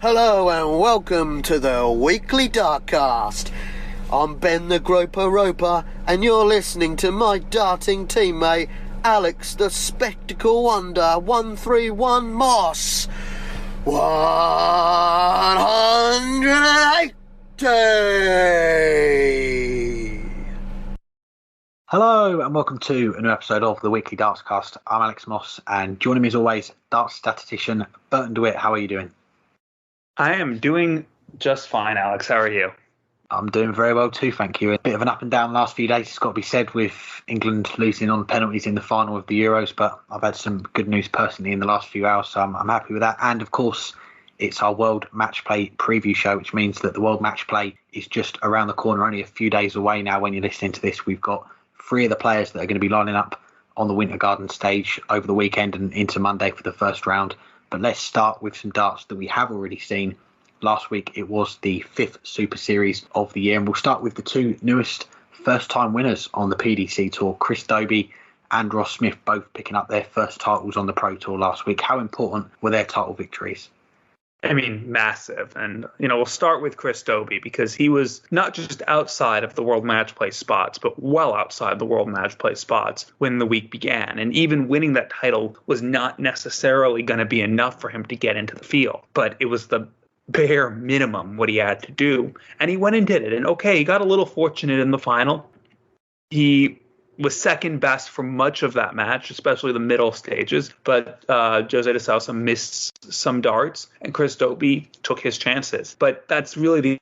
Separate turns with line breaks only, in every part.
Hello and welcome to the weekly Dartcast. I'm Ben the Groper Roper and you're listening to my darting teammate Alex the Spectacle Wonder 131 Moss. 180!
Hello and welcome to a new episode of the weekly Dartscast. I'm Alex Moss and joining me as always, darts statistician Burton DeWitt. How are you doing?
I am doing just fine, Alex. How are you?
I'm doing very well too, thank you. A bit of an up and down the last few days, it's got to be said, with England losing on penalties in the final of the Euros, but I've had some good news personally in the last few hours, so I'm happy with that. And of course, it's our World Matchplay preview show, which means that the World Matchplay is just around the corner, only a few days away now when you're listening to this. We've got 3 of the players that are going to be lining up on the Winter Garden stage over the weekend and into Monday for the first round. But let's start with some darts that we have already seen. Last week, it was the 5th Super Series of the year. And we'll start with the 2 newest first-time winners on the PDC Tour, Chris Dobey and Ross Smith, both picking up their first titles on the Pro Tour last week. How important were their title victories?
I mean, massive. And, we'll start with Chris Dobey because he was not just outside of the World Matchplay spots, but well outside the World Matchplay spots when the week began. And even winning that title was not necessarily going to be enough for him to get into the field. But it was the bare minimum what he had to do. And he went and did it. And okay, he got a little fortunate in the final. He was second best for much of that match, especially the middle stages. But Jose de Sousa missed some darts, and Chris Dobey took his chances. But that's really the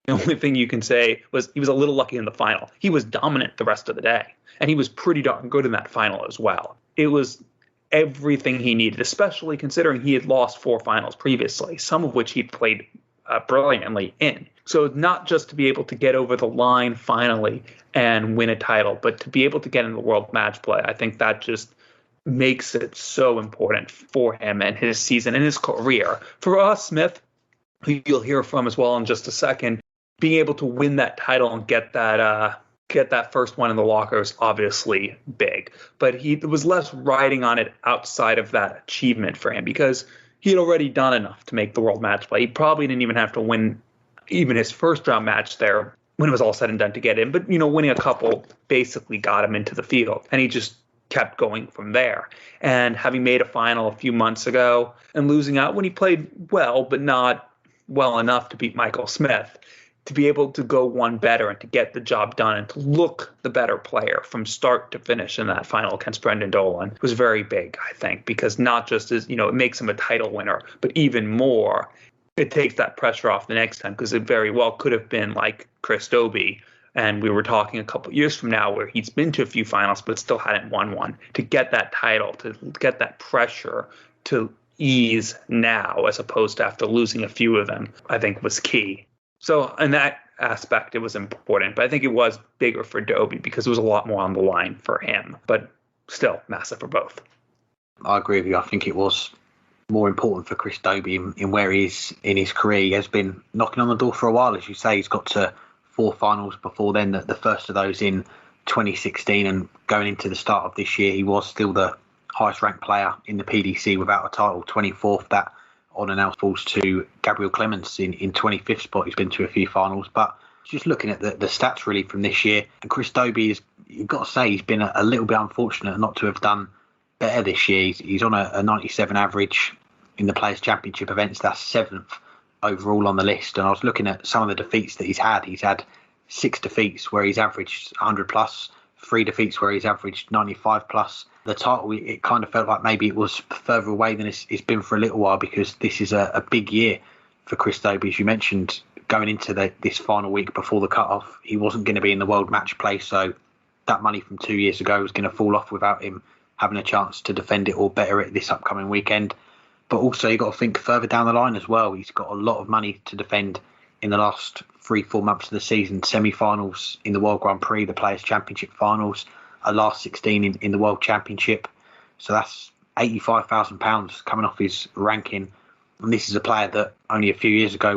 only thing you can say was he was a little lucky in the final. He was dominant the rest of the day, and he was pretty darn good in that final as well. It was everything he needed, especially considering he had lost 4 finals previously, some of which he'd played brilliantly in. So not just to be able to get over the line finally and win a title, but to be able to get in the World Matchplay, I think that just makes it so important for him and his season and his career. For Ross Smith, who you'll hear from as well in just a second, being able to win that title and get that first one in the locker is obviously big. But there was less riding on it outside of that achievement for him because he had already done enough to make the World Matchplay. He probably didn't even have to win even his first round match there when it was all said and done to get in. But, winning a couple basically got him into the field. And he just kept going from there. And having made a final a few months ago and losing out when he played well, but not well enough to beat Michael Smith, to be able to go one better and to get the job done and to look the better player from start to finish in that final against Brendan Dolan was very big, I think, because not just as, it makes him a title winner, but even more, it takes that pressure off the next time because it very well could have been like Chris Dobey. And we were talking a couple years from now where he's been to a few finals, but still hadn't won one. To get that title, to get that pressure to ease now, as opposed to after losing a few of them, I think was key. So in that aspect, it was important, but I think it was bigger for Dobey because there was a lot more on the line for him, but still massive for both.
I agree with you. I think it was more important for Chris Dobey in where he is in his career. He has been knocking on the door for a while, as you say. He's got to 4 finals before then, the first of those in 2016, and going into the start of this year, he was still the highest ranked player in the PDC without a title, 24th. That on and out falls to Gabriel Clemens in 25th spot. He's been to a few finals, but just looking at the stats really from this year, and Chris Dobey is, you've got to say, he's been a little bit unfortunate not to have done better this year. He's on a 97 average in the Players' Championship events. That's 7th overall on the list. And I was looking at some of the defeats that he's had. He's had 6 defeats where he's averaged 100 plus, 3 defeats where he's averaged 95 plus. The title, it kind of felt like maybe it was further away than it's been for a little while, because this is a big year for Chris Dobey. As you mentioned, going into this final week before the cut-off, he wasn't going to be in the World Matchplay, so that money from 2 years ago was going to fall off without him having a chance to defend it or better it this upcoming weekend. But also you've got to think further down the line as well. He's got a lot of money to defend in the last 3-4 months of the season. Semi-finals in the World Grand Prix, the Players' Championship finals, a last 16 in the World Championship. So that's £85,000 coming off his ranking. And this is a player that only a few years ago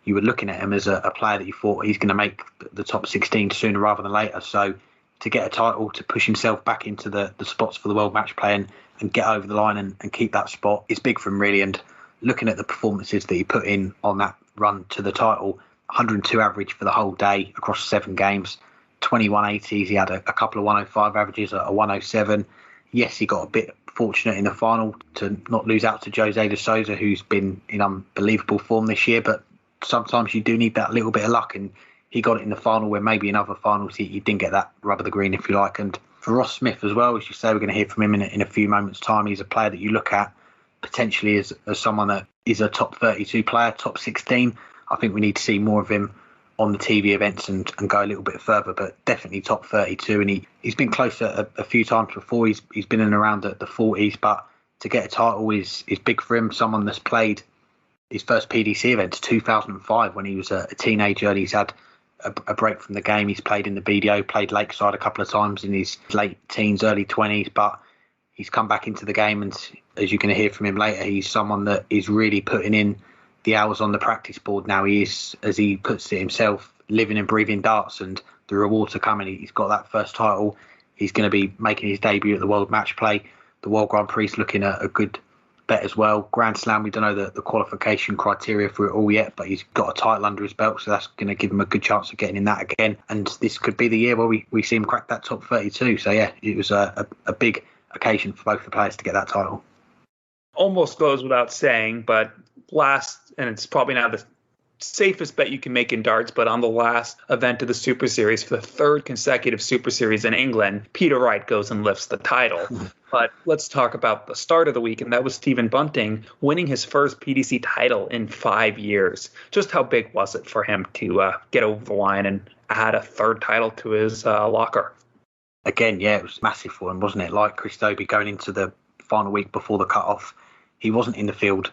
you were looking at him as a player that you thought he's going to make the top 16 sooner rather than later. So to get a title, to push himself back into the spots for the World Matchplay and get over the line and keep that spot is big for him, really. And looking at the performances that he put in on that run to the title, 102 average for the whole day across 7 games, 21 80s. He had a couple of 105 averages, a 107. Yes, he got a bit fortunate in the final to not lose out to Jose de Sousa, who's been in unbelievable form this year. But sometimes you do need that little bit of luck, and he got it in the final where maybe in other finals he didn't get that rub of the green, if you like. And for Ross Smith as well, as you say, we're going to hear from him in a few moments' time. He's a player that you look at potentially as someone that is a top 32 player, top 16. I think we need to see more of him on the TV events and go a little bit further, but definitely top 32. And he's been closer a few times before. He's been in around the 40s, but to get a title is big for him. Someone that's played his first PDC event 2005 when he was a teenager, and he's had a break from the game. He's played in the BDO, played Lakeside a couple of times in his late teens, early 20s, but he's come back into the game, and as you're going to hear from him later, he's someone that is really putting in the hours on the practice board now. He is, as he puts it himself, living and breathing darts, and the rewards are coming. He's got that first title. He's going to be making his debut at the World Matchplay. The World Grand Prix is looking at a good bet as well. Grand Slam, we don't know the qualification criteria for it all yet, but he's got a title under his belt, so that's going to give him a good chance of getting in that again. And this could be the year where we see him crack that top 32. So yeah, it was a big occasion for both the players to get that title.
Almost goes without saying, but and it's probably not the safest bet you can make in darts, but on the last event of the Super Series, for the 3rd consecutive Super Series in England, Peter Wright goes and lifts the title. But let's talk about the start of the week, and that was Stephen Bunting winning his first PDC title in 5 years. Just how big was it for him to get over the line and add a 3rd title to his locker?
Again, yeah, it was massive for him, wasn't it? Like Chris Dobey going into the final week before the cut-off, he wasn't in the field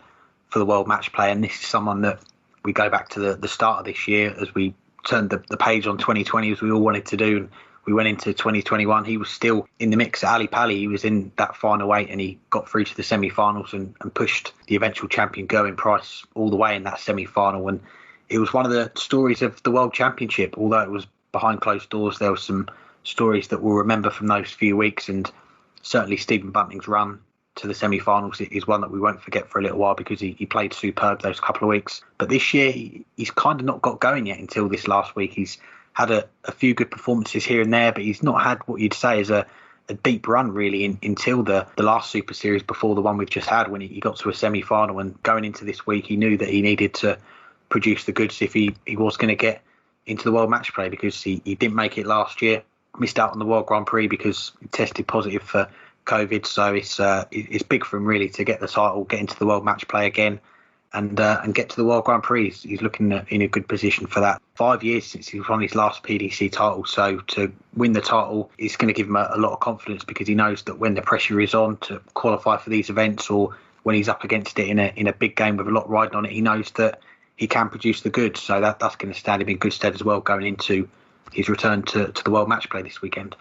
for the World Matchplay, and this is someone that we go back to the start of this year as we turned the page on 2020, as we all wanted to do, and we went into 2021. He was still in the mix at Ali Pali. He was in that final 8, and he got through to the semi-finals and pushed the eventual champion Gerwyn Price all the way in that semi-final. And it was one of the stories of the World Championship. Although it was behind closed doors, there were some stories that we'll remember from those few weeks, and certainly Stephen Bunting's run to the semi-finals is one that we won't forget for a little while, because he played superb those couple of weeks. But this year, he's kind of not got going yet until this last week. He's had a few good performances here and there, but he's not had what you'd say is a deep run really until the last Super Series before the one we've just had, when he got to a semi-final. And going into this week, he knew that he needed to produce the goods if he was going to get into the World Matchplay, because he didn't make it last year, missed out on the World Grand Prix because he tested positive for COVID. So it's big for him really to get the title, get into the World Matchplay again, and get to the World Grand Prix. He's looking in a good position for that. 5 years since he won his last PDC title, so to win the title is going to give him a lot of confidence, because he knows that when the pressure is on to qualify for these events, or when he's up against it in a big game with a lot riding on it, he knows that he can produce the goods. So that's going to stand him in good stead as well going into his return to the World Matchplay this weekend.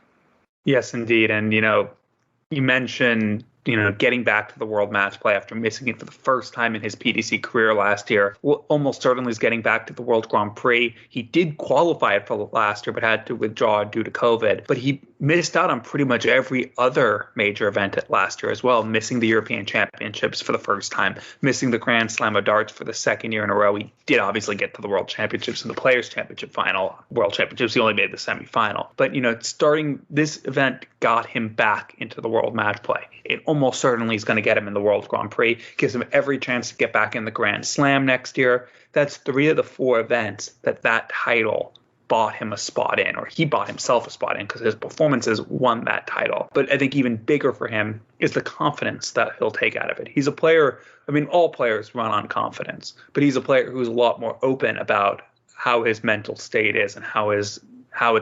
Yes, indeed. And you mentioned, getting back to the World Matchplay after missing it for the first time in his PDC career last year. Well, almost certainly is getting back to the World Grand Prix. He did qualify it for last year, but had to withdraw due to COVID. But he missed out on pretty much every other major event at last year as well, missing the European Championships for the first time, missing the Grand Slam of Darts for the 2nd year in a row. He did obviously get to the World Championships and the Players' Championship final. World Championships, he only made the semifinal. But, starting this event got him back into the World Matchplay. It almost certainly is going to get him in the World Grand Prix, gives him every chance to get back in the Grand Slam next year. That's 3 of the 4 events that title bought him a spot in, or he bought himself a spot in, because his performances won that title. But I think even bigger for him is the confidence that he'll take out of it. He's a player, all players run on confidence, but he's a player who's a lot more open about how his mental state is and how it's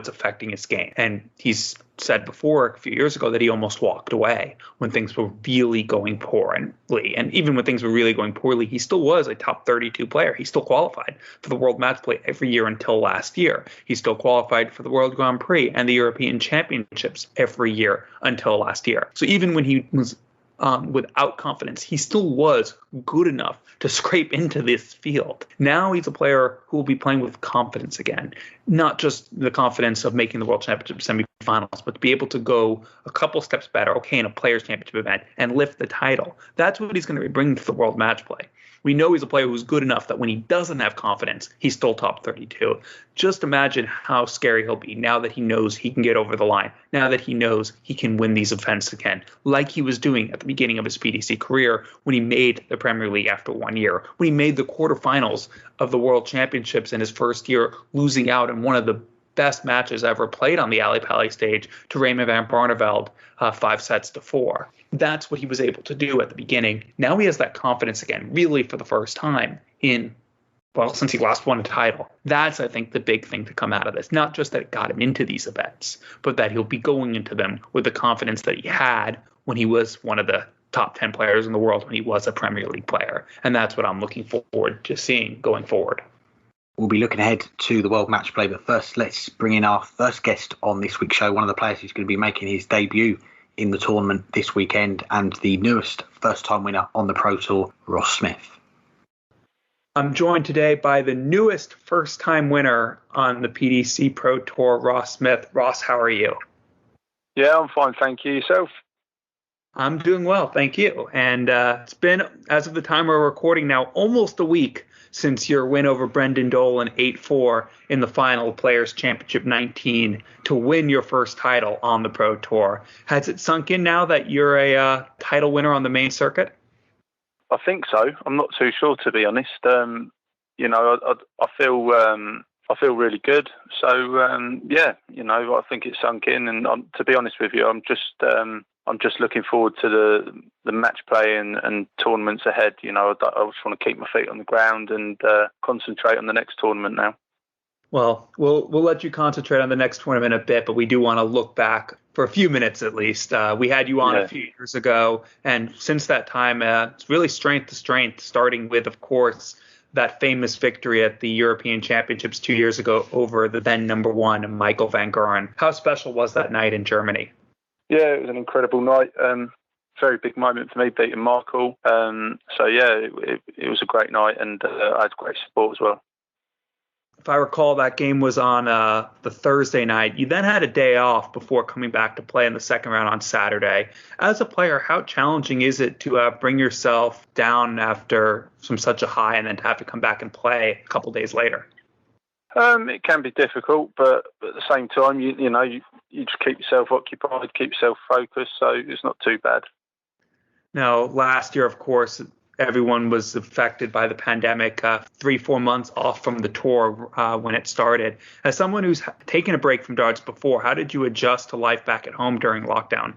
affecting his game. And he's said before a few years ago that he almost walked away when things were really going poorly. And even when things were really going poorly, he still was a top 32 player. He still qualified for the World Matchplay every year until last year. He still qualified for the World Grand Prix and the European Championships every year until last year. So even when he was without confidence, he still was good enough to scrape into this field. Now he's a player who will be playing with confidence again. not just the confidence of making the World Championship semifinals, but to be able to go a couple steps better, okay, in a Players' Championship event and lift the title. That's what he's going to be bringing to the World Matchplay. We know he's a player who's good enough that when he doesn't have confidence, he's still top 32. Just imagine how scary he'll be now that he knows he can get over the line, now that he knows he can win these events again, like he was doing at the beginning of his PDC career when he made the Premier League after 1 year, when he made the quarterfinals of the World Championships in his first year, losing out in one of the best matches ever played on the Ali Pali stage to Raymond van Barneveld, 5-4. That's what he was able to do at the beginning. Now he has that confidence again, really for the first time since he last won a title. That's, I think, the big thing to come out of this. Not just that it got him into these events, but that he'll be going into them with the confidence that he had when he was one of the top 10 players in the world, when he was a Premier League player. And that's what I'm looking forward to seeing going forward.
We'll be looking ahead to the World Matchplay, but first let's bring in our first guest on this week's show, one of the players who's going to be making his debut in the tournament this weekend, and the newest first-time winner on the Pro Tour, Ross Smith.
I'm joined today by the newest first-time winner on the PDC Pro Tour, Ross Smith. Ross, how are you?
Yeah, I'm fine, thank you. Yourself?
I'm doing well, thank you. And it's been, as of the time we're recording now, almost a week since your win over Brendan Dolan 8-4 in the final Players' Championship 19 to win your first title on the Pro Tour. Has it sunk in now that you're a title winner on the main circuit?
I think so. I'm not too sure, to be honest. I feel really good. So I think it's sunk in. And to be honest with you, I'm just looking forward to the match play and tournaments ahead. I just want to keep my feet on the ground and concentrate on the next tournament now.
Well, we'll let you concentrate on the next tournament a bit, but we do want to look back for a few minutes at least. We had you on a few years ago, and since that time, it's really strength to strength, starting with, of course, that famous victory at the European Championships 2 years ago over the then number one, Michael van Gerwen. How special was that night in Germany?
Yeah, it was an incredible night. Very big moment for me, beating Michael. It was a great night, and I had great support as well.
If I recall, that game was on the Thursday night. You then had a day off before coming back to play in the second round on Saturday. As a player, how challenging is it to bring yourself down after such a high and then to have to come back and play a couple days later?
It can be difficult, but at the same time, you just keep yourself occupied, keep yourself focused, so it's not too bad.
Now, last year, of course, everyone was affected by the pandemic, 3-4 months off from the tour when it started. As someone who's taken a break from darts before, how did you adjust to life back at home during lockdown?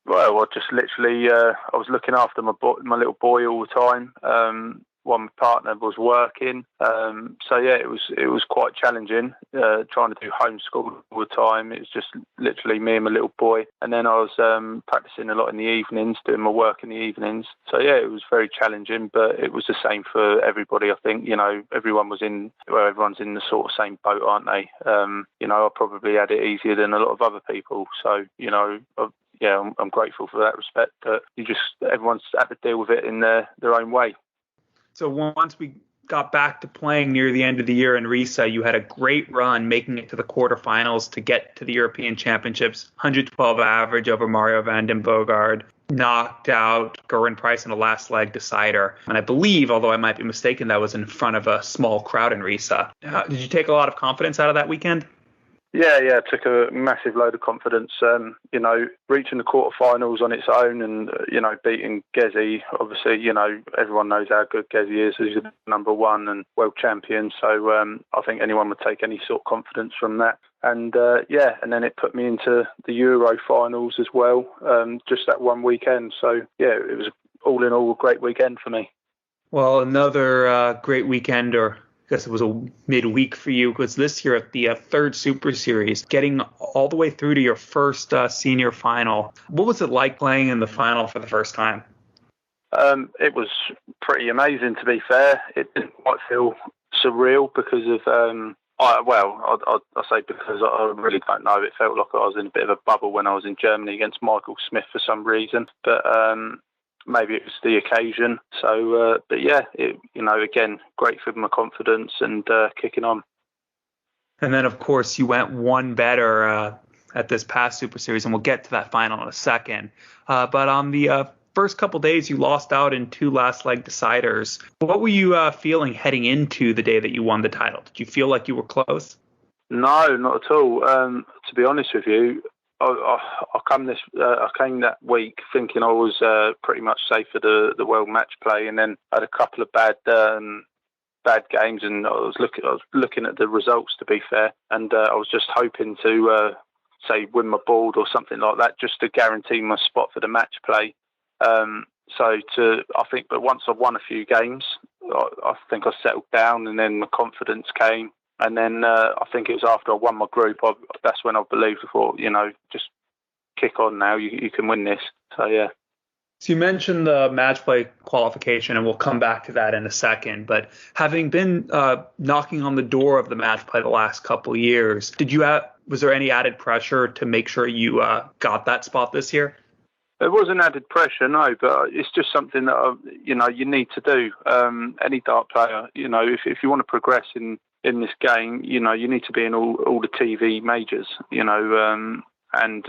Well, I just literally, I was looking after my little boy all the time. While my partner was working, it was quite challenging trying to do homeschool all the time. It was just literally me and my little boy, and then I was practicing a lot in the evenings, doing my work in the evenings. So it was very challenging, but it was the same for everybody. I think everyone's in the sort of same boat, aren't they? I probably had it easier than a lot of other people. So I'm grateful for that respect. But everyone's had to deal with it in their own way.
So once we got back to playing near the end of the year in Riesa, you had a great run making it to the quarterfinals to get to the European Championships, 112 average over Mario van den Boogaard, knocked out Gerwyn Price in a last leg decider. And I believe, although I might be mistaken, that was in front of a small crowd in Riesa. Did you take a lot of confidence out of that weekend?
Yeah, it took a massive load of confidence. Reaching the quarterfinals on its own and, beating Gezi. Obviously, everyone knows how good Gezi is. He's the number one and world champion. So I think anyone would take any sort of confidence from that. And and then it put me into the Euro finals as well, just that one weekend. So, it was all in all a great weekend for me.
Well, another great weekend, or I guess it was a midweek for you, because this year at the third Super Series, getting all the way through to your first senior final. What was it like playing in the final for the first time?
It was pretty amazing, to be fair. It didn't quite feel surreal because of, I say because I really don't know. It felt like I was in a bit of a bubble when I was in Germany against Michael Smith for some reason. But maybe it was the occasion. So, again, great for my confidence and kicking on.
And then, of course, you went one better at this past Super Series, and we'll get to that final in a second. But on the first couple days, you lost out in 2 last leg deciders. What were you feeling heading into the day that you won the title? Did you feel like you were close?
No, not at all. To be honest with you, I came that week thinking I was pretty much safe for the World Matchplay, and then I had a couple of bad games, and I was looking at the results, to be fair, and I was just hoping to say win my board or something like that, just to guarantee my spot for the match play. But once I've won a few games, I think I settled down, and then my confidence came. And then I think it was after I won my group, that's when I believed. I thought, just kick on now. You can win this. So, yeah.
So you mentioned the match play qualification, and we'll come back to that in a second. But having been knocking on the door of the match play the last couple of years, was there any added pressure to make sure you got that spot this year?
There wasn't added pressure, no, but it's just something that you need to do. Any dart player, if you want to progress in this game, you need to be in all the TV majors, and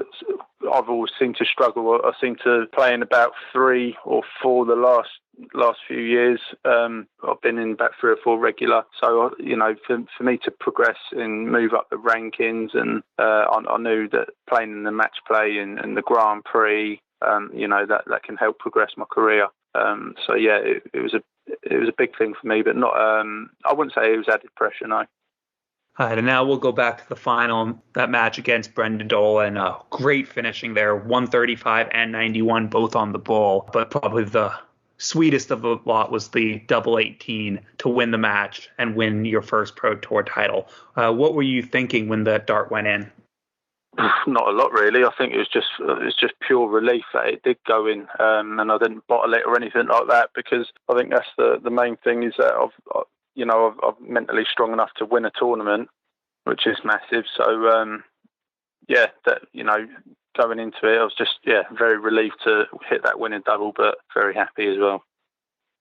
I've always seemed to struggle. I seem to play in about 3 or 4 the last few years. I've been in about 3 or 4 regular. So, for me to progress and move up the rankings, and I knew that playing in the match play and the Grand Prix, that can help progress my career. So yeah, it was a big thing for me, but not. I wouldn't say it was added pressure, no.
All right, and now we'll go back to the final, that match against Brendan Dolan. Great finishing there, 135 and 91, both on the ball. But probably the sweetest of the lot was the double 18 to win the match and win your first Pro Tour title. What were you thinking when the dart went in?
Not a lot, really. I think it was just pure relief that it did go in, and I didn't bottle it or anything like that, because I think that's the main thing, is that I'm mentally strong enough to win a tournament, which is massive. So going into it, I was just very relieved to hit that winning double, but very happy as well.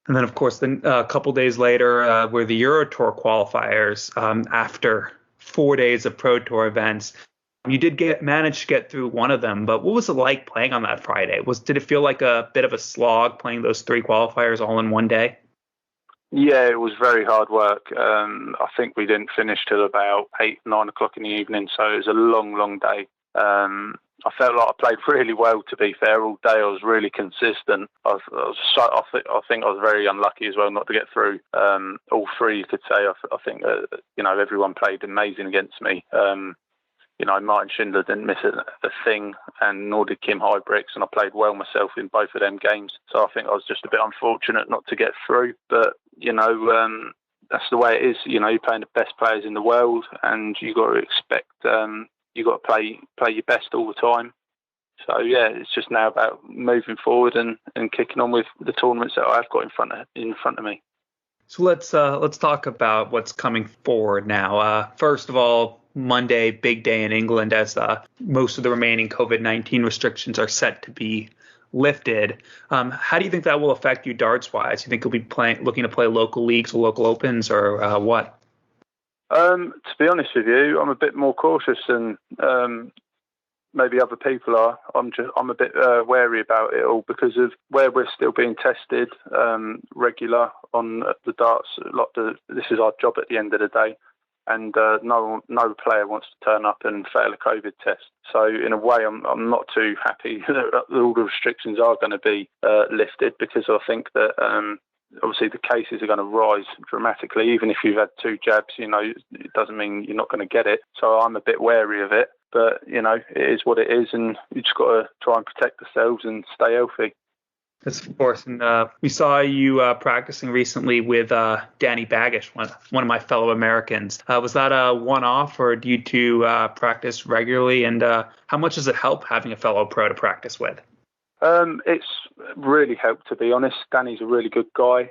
And then, of course, a couple days later were the Euro Tour qualifiers. After 4 days of Pro Tour events, you did manage to get through one of them, but what was it like playing on that Friday? Did it feel like a bit of a slog playing those 3 qualifiers all in one day?
Yeah, it was very hard work. I think we didn't finish till about 8, 9 o'clock in the evening, so it was a long, long day. I felt like I played really well, to be fair, all day. I was really consistent. I think I was very unlucky as well not to get through all 3, you could say. I think everyone played amazing against me. Martin Schindler didn't miss a thing, and nor did Kim Hybricks, and I played well myself in both of them games. So I think I was just a bit unfortunate not to get through. But, that's the way it is. You're playing the best players in the world, and you got to expect, you got to play your best all the time. So, yeah, it's just now about moving forward and kicking on with the tournaments that I've got in front of me.
So let's talk about what's coming forward now. First of all, Monday, big day in England, as most of the remaining COVID-19 restrictions are set to be lifted. How do you think that will affect you darts-wise? You think you'll be looking to play local leagues or local opens, or what?
To be honest with you, I'm a bit more cautious than maybe other people are. I'm a bit wary about it all because of where we're still being tested regular on the darts. This is our job at the end of the day. And no player wants to turn up and fail a COVID test. So in a way, I'm not too happy that all the restrictions are going to be lifted, because I think that obviously the cases are going to rise dramatically. Even if you've had 2 jabs, it doesn't mean you're not going to get it. So I'm a bit wary of it. But, it is what it is, and you just got to try and protect yourselves and stay healthy.
Yes, of course. And we saw you practicing recently with Danny Baggish, one of my fellow Americans. Was that a one-off, or do you 2 practice regularly? And how much does it help having a fellow pro to practice with?
It's really helped, to be honest. Danny's a really good guy.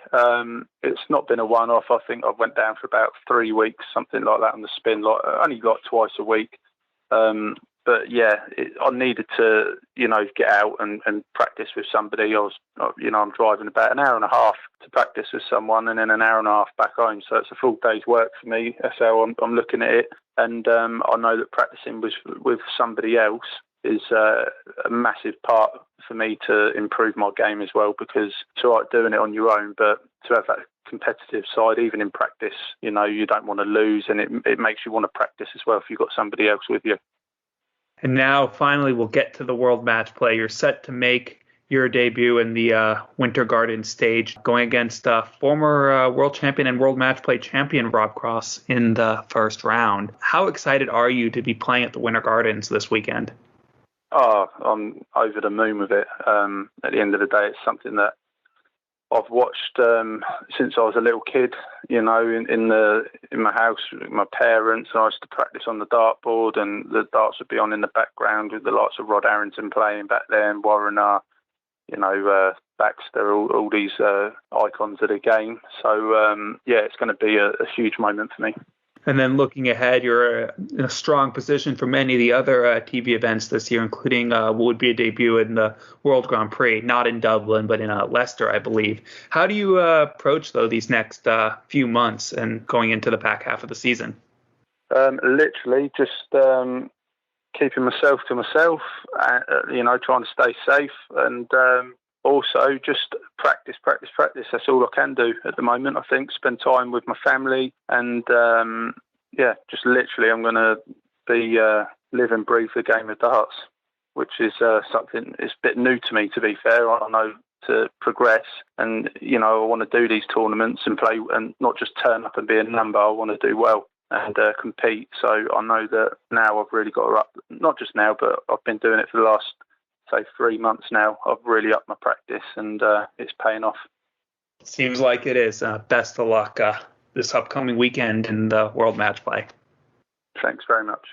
It's not been a one-off. I think I went down for about 3 weeks, something like that, on the spin, only twice a week. But yeah, I needed to, get out and practice with somebody. I'm driving about an hour and a half to practice with someone, and then an hour and a half back home. So it's a full day's work for me. That's how I'm looking at it. And I know that practicing with somebody else is a massive part for me to improve my game as well, because it's all right doing it on your own, but to have that competitive side, even in practice, you don't want to lose, and it makes you want to practice as well if you've got somebody else with you.
And now, finally, we'll get to the World Matchplay. You're set to make your debut in the Winter Garden stage, going against former world champion and World Matchplay champion Rob Cross in the first round. How excited are you to be playing at the Winter Gardens this weekend?
Oh, I'm over the moon with it. At the end of the day, it's something that I've watched since I was a little kid, in my house with my parents. I used to practice on the dartboard, and the darts would be on in the background with the likes of Rod Harrington playing back then, Warrener, Baxter, all these icons of the game. So, it's going to be a huge moment for me.
And then looking ahead, you're in a strong position for many of the other TV events this year, including what would be a debut in the World Grand Prix, not in Dublin, but in Leicester, I believe. How do you approach, though, these next few months and going into the back half of the season?
Literally just keeping myself to myself, trying to stay safe, and also just practice. That's all I can do at the moment, I think. Spend time with my family, and just literally I'm going to be live and breathe the game of darts, which is something it's a bit new to me, to be fair. I know to progress, and I want to do these tournaments and play, and not just turn up and be a number. I want to do well and compete. So I know that now I've really got to up, not just now, but I've been doing it for the last, say, 3 months now. I've really upped my practice, and it's paying off.
Seems like it is. Best of luck this upcoming weekend in the World Matchplay.
Thanks very much.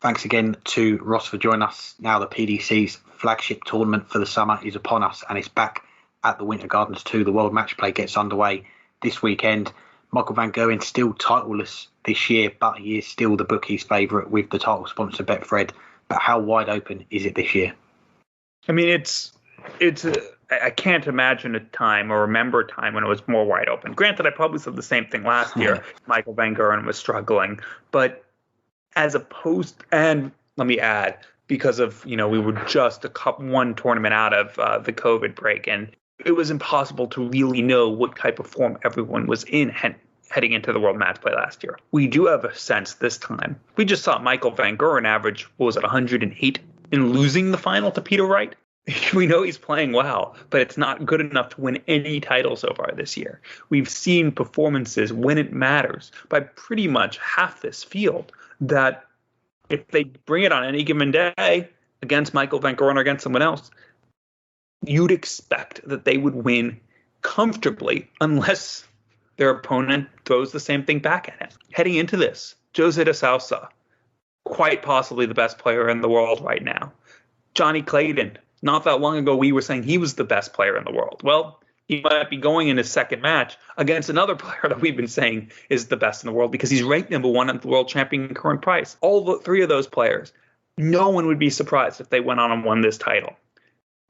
Thanks again to Ross for joining us. Now the PDC's flagship tournament for the summer is upon us, and it's back at the Winter Gardens too. The World Matchplay gets underway this weekend. Michael van Gerwen still titleless this year, but he is still the bookies' favourite with the title sponsor Betfred. But how wide open is it this year?
I mean, I can't imagine a time or remember a time when it was more wide open. Granted, I probably said the same thing last year. Michael van Gerwen was struggling, but as opposed, and let me add, because of, we were just one tournament out of the COVID break, and it was impossible to really know what type of form everyone was in heading into the World Matchplay last year. We do have a sense this time. We just saw Michael van Gerwen average, 108 in losing the final to Peter Wright. We know he's playing well, but it's not good enough to win any title so far this year. We've seen performances when it matters by pretty much half this field that if they bring it on any given day against Michael van Gerwen or against someone else, you'd expect that they would win comfortably unless their opponent throws the same thing back at him. Heading into this, Jose de Sousa, quite possibly the best player in the world right now. Johnny Clayton, not that long ago we were saying he was the best player in the world. Well, he might be going in his second match against another player that we've been saying is the best in the world because he's ranked number one at the world champion current price. All three of those players, no one would be surprised if they went on and won this title.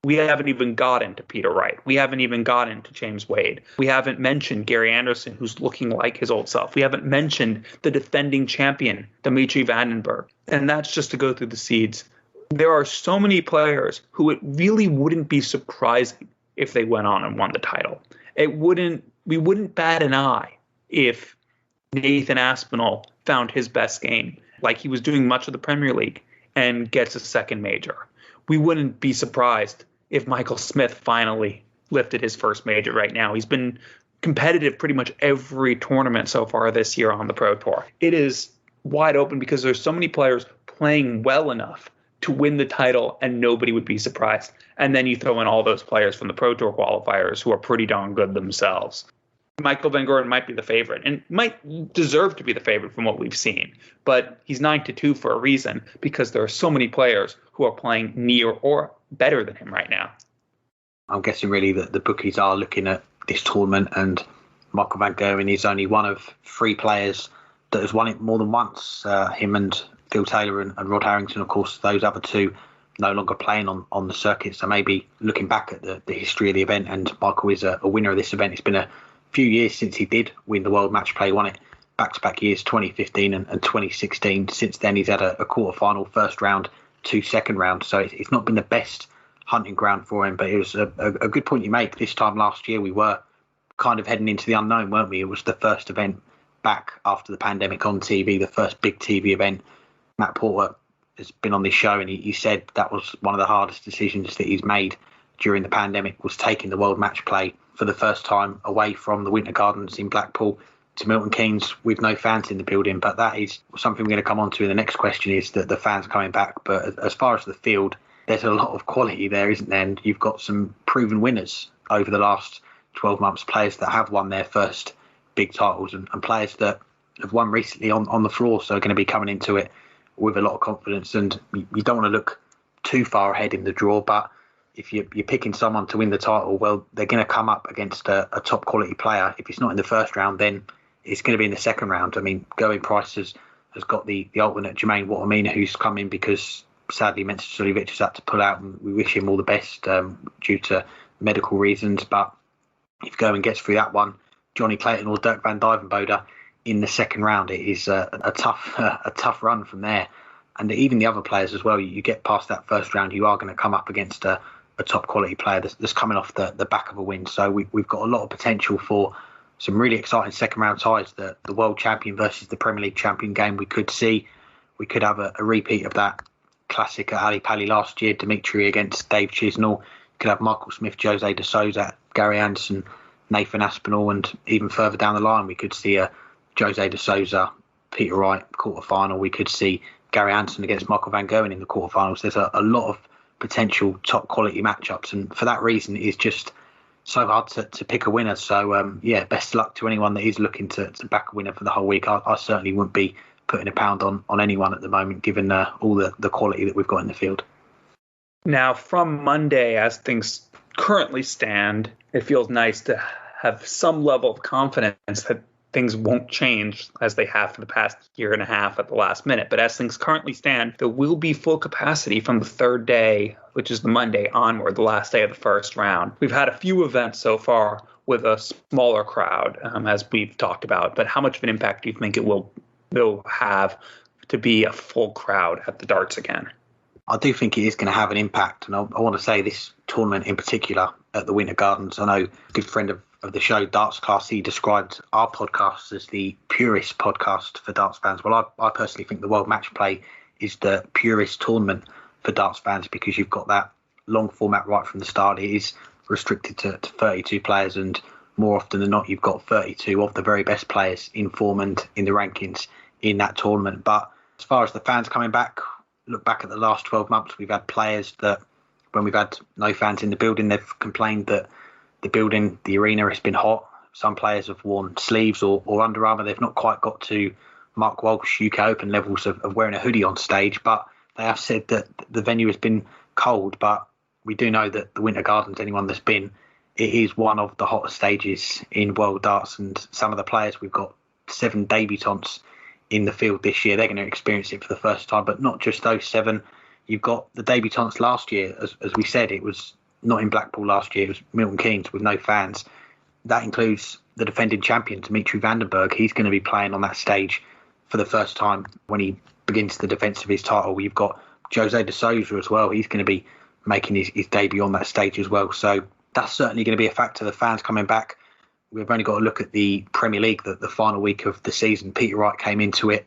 We haven't even gotten to Peter Wright. We haven't even gotten to James Wade. We haven't mentioned Gary Anderson, who's looking like his old self. We haven't mentioned the defending champion, Dimitri Vandenberg. And that's just to go through the seeds. There are so many players who it really wouldn't be surprising if they went on and won the title. We wouldn't bat an eye if Nathan Aspinall found his best game, like he was doing much of the Premier League, and gets a second major. We wouldn't be surprised if Michael Smith finally lifted his first major right now. He's been competitive pretty much every tournament so far this year on the Pro Tour. It is wide open because there's so many players playing well enough to win the title and nobody would be surprised. And then you throw in all those players from the Pro Tour qualifiers who are pretty darn good themselves. Michael van Gerwen might be the favorite and might deserve to be the favorite from what we've seen. But he's 9-2 for a reason because there are so many players who are playing near or better than him right now.
I'm guessing really that the bookies are looking at this tournament, and Michael van Gerwen is only one of three players that has won it more than once. Him and Phil Taylor and Rod Harrington, of course, those other two no longer playing on the circuit. So maybe looking back at the history of the event, and Michael is a winner of this event. It's been a few years since he did win the World Matchplay, won it back-to-back years, 2015 and 2016. Since then, he's had a quarter-final, first round, 2 second rounds. So it's not been the best hunting ground for him, but it was a good point you make. This time last year, we were kind of heading into the unknown, weren't we? It was the first event back after the pandemic on TV, the first big TV event. Matt Porter has been on this show, and he said that was one of the hardest decisions that he's made during the pandemic, was taking the World Matchplay for the first time away from the Winter Gardens in Blackpool to Milton Keynes with no fans in the building. But that is something we're going to come on to in the next question, is that the fans coming back. But as far as the field, there's a lot of quality there, isn't there? And you've got some proven winners over the last 12 months, players that have won their first big titles, and players that have won recently on the floor, so are going to be coming into it with a lot of confidence. And you don't want to look too far ahead in the draw, but if you're picking someone to win the title, well, they're going to come up against a top quality player. If it's not in the first round, then it's going to be in the second round. I mean, Going Price has got the alternate Jermaine Watermina, who's come in because sadly Mensah Suljovic has had to pull out, and we wish him all the best due to medical reasons. But if Going gets through that one, Johnny Clayton or Dirk van Dijvenbode in the second round, it is a tough run from there. And even the other players as well, you get past that first round, you are going to come up against a top quality player that's coming off the back of a win. So we've got a lot of potential for some really exciting second round ties. The world champion versus the Premier League champion game we could see. We could have a repeat of that classic at Ali Pali last year, Dimitri against Dave Chisnell. You could have Michael Smith, Jose de Souza, Gary Anderson, Nathan Aspinall, and even further down the line we could see a Jose de Souza, Peter Wright quarter-final. We could see Gary Anderson against Michael van Gerwen in the quarterfinals. There's a lot of potential top quality matchups, and for that reason it's just so hard to pick a winner. So best of luck to anyone that is looking to back a winner for the whole week. I certainly wouldn't be putting a pound on anyone at the moment, given all the quality that we've got in the field.
Now, from Monday, as things currently stand, it feels nice to have some level of confidence that things won't change as they have for the past year and a half at the last minute. But as things currently stand, there will be full capacity from the third day, which is the Monday onward, the last day of the first round. We've had a few events so far with a smaller crowd, as we've talked about. But how much of an impact do you think it will have to be a full crowd at the darts again?
I do think it is going to have an impact. And I want to say this tournament in particular at the Winter Gardens, I know a good friend of the show, Dartscast, he described our podcast as the purest podcast for darts fans. Well, I personally think the World Matchplay is the purest tournament for darts fans, because you've got that long format right from the start. It is restricted to 32 players, and more often than not, you've got 32 of the very best players in form and in the rankings in that tournament. But as far as the fans coming back, look back at the last 12 months, we've had players that, when we've had no fans in the building, they've complained that the building, the arena has been hot. Some players have worn sleeves or Under Armour. They've not quite got to Mark Walsh UK Open levels of wearing a hoodie on stage, but they have said that the venue has been cold. But we do know that the Winter Gardens, anyone that's been, it is one of the hottest stages in world darts. And some of the players, we've got 7 debutants in the field this year. They're going to experience it for the first time, but not just those 7. You've got the debutants last year. As we said, it was not in Blackpool last year. It was Milton Keynes with no fans. That includes the defending champion, Dimitri van den Bergh. He's going to be playing on that stage for the first time when he begins the defence of his title. You've got Jose de Souza as well. He's going to be making his debut on that stage as well. So that's certainly going to be a factor. The fans coming back. We've only got to look at the Premier League, the final week of the season. Peter Wright came into it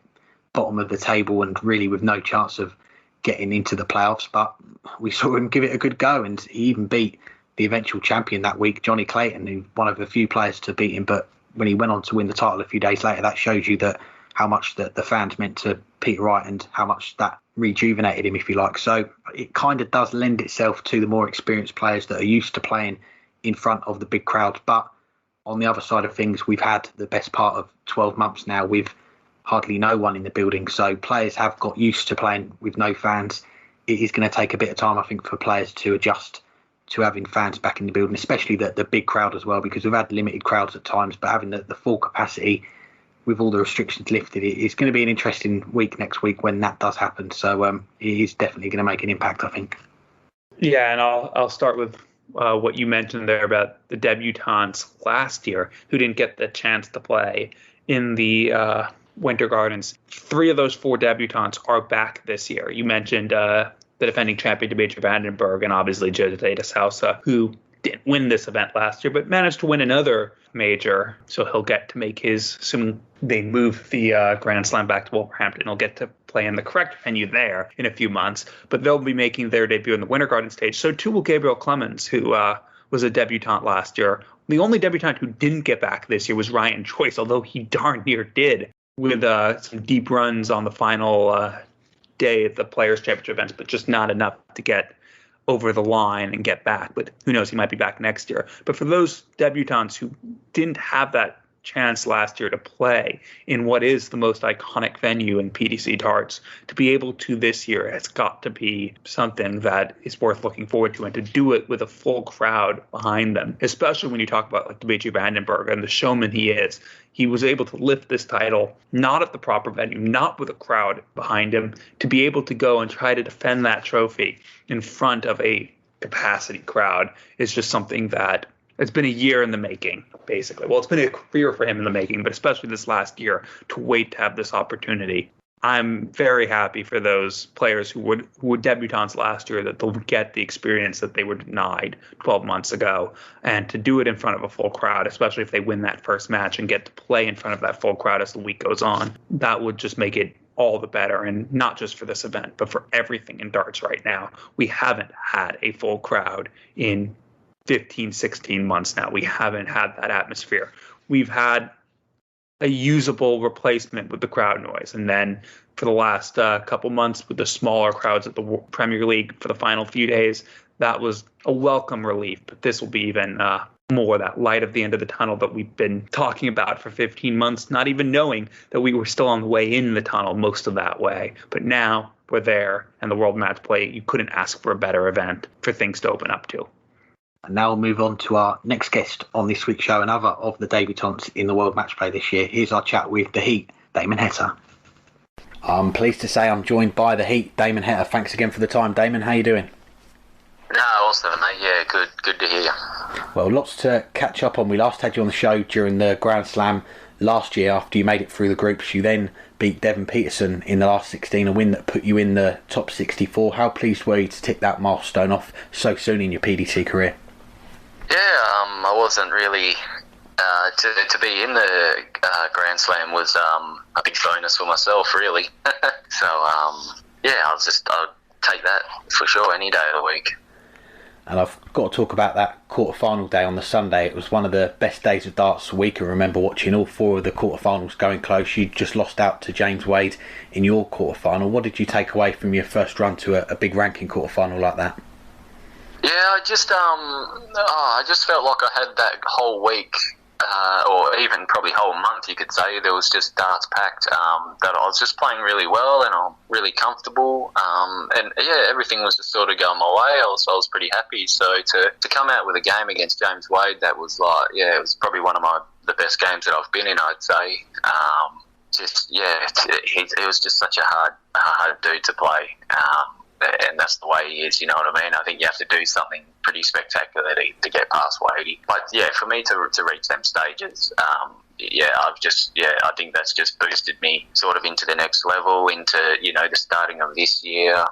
bottom of the table and really with no chance of getting into the playoffs, but we saw him give it a good go, and he even beat the eventual champion that week, Johnny Clayton, who one of the few players to beat him. But when he went on to win the title a few days later, that shows you that how much the fans meant to Peter Wright and how much that rejuvenated him, if you like. So it kind of does lend itself to the more experienced players that are used to playing in front of the big crowds. But on the other side of things, we've had the best part of 12 months now with hardly no one in the building. So players have got used to playing with no fans. It is going to take a bit of time, I think, for players to adjust to having fans back in the building, especially the big crowd as well, because we've had limited crowds at times, but having the full capacity with all the restrictions lifted, it's going to be an interesting week next week when that does happen. So it is definitely going to make an impact, I think.
Yeah, and I'll start with what you mentioned there about the debutants last year who didn't get the chance to play in the Winter Gardens. 3 of those 4 debutants are back this year. You mentioned the defending champion Dimitri Vandenberg and obviously Jose de Sousa, who didn't win this event last year, but managed to win another major. So he'll get to make his, assuming they move the Grand Slam back to Wolverhampton, he'll get to play in the correct venue there in a few months. But they'll be making their debut in the Winter Garden stage. So too will Gabriel Clemens, who was a debutant last year. The only debutant who didn't get back this year was Ryan Joyce, although he darn near did, with some deep runs on the final day of the Players' Championship events, but just not enough to get over the line and get back. But who knows, he might be back next year. But for those debutants who didn't have that chance last year to play in what is the most iconic venue in PDC darts, to be able to this year, it's got to be something that is worth looking forward to, and to do it with a full crowd behind them, especially when you talk about like Dimitri Vandenberg and the showman he is. He was able to lift this title, not at the proper venue, not with a crowd behind him, to be able to go and try to defend that trophy in front of a capacity crowd is just something that it's been a year in the making, basically. Well, it's been a career for him in the making, but especially this last year, to wait to have this opportunity. I'm very happy for those players who were debutants last year, that they'll get the experience that they were denied 12 months ago, and to do it in front of a full crowd, especially if they win that first match and get to play in front of that full crowd as the week goes on. That would just make it all the better, and not just for this event, but for everything in darts right now. We haven't had a full crowd in 15, 16 months now. We haven't had that atmosphere. We've had a usable replacement with the crowd noise. And then for the last couple months with the smaller crowds at the Premier League for the final few days, that was a welcome relief. But this will be even more that light at the end of the tunnel that we've been talking about for 15 months, not even knowing that we were still on the way in the tunnel most of that way. But now we're there, and the World Matchplay, you couldn't ask for a better event for things to open up to.
And now we'll move on to our next guest on this week's show, another of the debutants in the World Matchplay this year. Here's our chat with the Heat, Damon Heter. I'm pleased to say I'm joined by the Heat, Damon Heter. Thanks again for the time, Damon. How you doing?
No, awesome, mate. Yeah, good to hear you.
Well, lots to catch up on. We last had you on the show during the Grand Slam last year after you made it through the groups. You then beat Devon Peterson in the last 16, a win that put you in the top 64. How pleased were you to tick that milestone off so soon in your PDC career?
Yeah, I wasn't really to be in the Grand Slam was a big bonus for myself, really. So yeah, I'd take that for sure any day of the week.
And I've got to talk about that quarter-final day on the Sunday. It was one of the best days of darts a week. I remember watching all 4 of the quarter-finals going close. You just lost out to James Wade in your quarter-final. What did you take away from your first run to a big ranking quarter-final like that?
Yeah, I just felt like I had that whole week, or even probably whole month, you could say. There was just darts packed. That I was just playing really well, and I'm really comfortable. And yeah, everything was just sort of going my way. I was pretty happy. So to come out with a game against James Wade, that was like, yeah, it was probably one of the best games that I've been in, I'd say. It was just such a hard dude to play. And that's the way he is, you know what I mean? I think you have to do something pretty spectacular to get past Wadey. But yeah, for me to reach them stages, I think that's just boosted me sort of into the next level, into, you know, the starting of this year.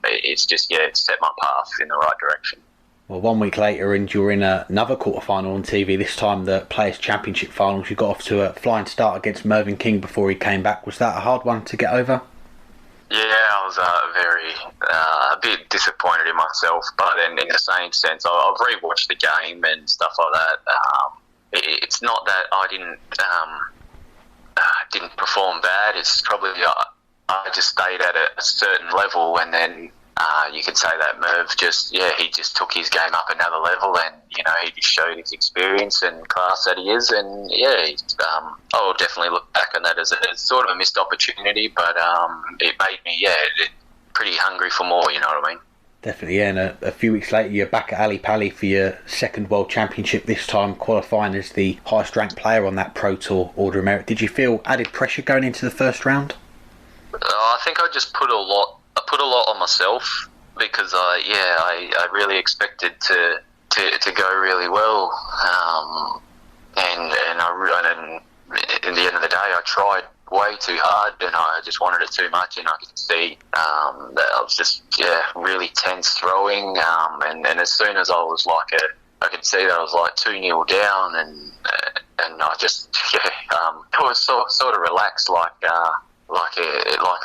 It's set my path in the right direction.
Well, 1 week later, and you're in another quarter-final on TV, this time the Players' Championship finals. You got off to a flying start against Mervyn King before he came back. Was that a hard one to get over?
Yeah, I was a bit disappointed in myself, but then in the same sense, I've rewatched the game and stuff like that. It's not that I didn't perform bad. It's probably I just stayed at a certain level, and then you could say that Merv he just took his game up another level, and you know, he just showed his experience and class that he is, and yeah, I'll definitely look back on that as a sort of a missed opportunity, but it made me pretty hungry for more, you know what I mean?
Definitely, yeah. And a few weeks later, you're back at Ali Pali for your second World Championship, this time qualifying as the highest ranked player on that Pro Tour Order of Merit. Did you feel added pressure going into the first round?
I think I just put a lot on myself because I really expected to go really well, and in the end of the day, I tried way too hard, and I just wanted it too much, and I could see that I was just really tense throwing, and as soon as I was I could see that I was like 2-0 down, and I just I was sort of relaxed, like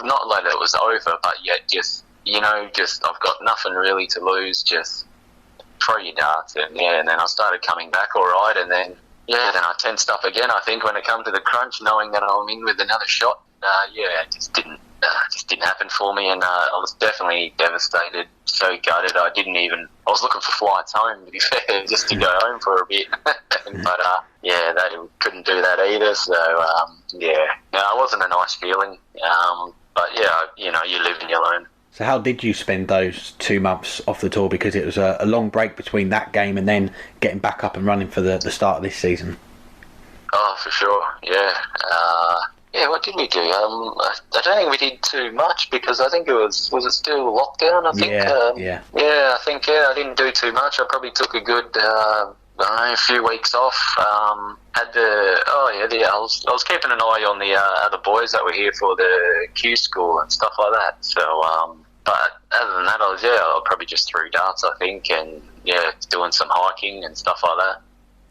not like it was over, but yet just I've got nothing really to lose, just throw your darts, and then I started coming back all right, and then I tensed up again, I think, when it came to the crunch, knowing that I'm in with another shot. It just didn't happen for me, and I was definitely devastated, so gutted. I was looking for flights home, to be fair, just to go home for a bit. But that couldn't do that either. So it wasn't a nice feeling. But you live and you learn.
So how did you spend those 2 months off the tour? Because it was a long break between that game and then getting back up and running for the start of this season.
Oh, for sure, yeah. What did we do? I don't think we did too much, because I think was it still lockdown, I think? I didn't do too much. I probably took a good, a few weeks off. I was keeping an eye on the other boys that were here for the Q school and stuff like that. So, but other than that, I probably just threw darts, I think, and doing some hiking and stuff like that.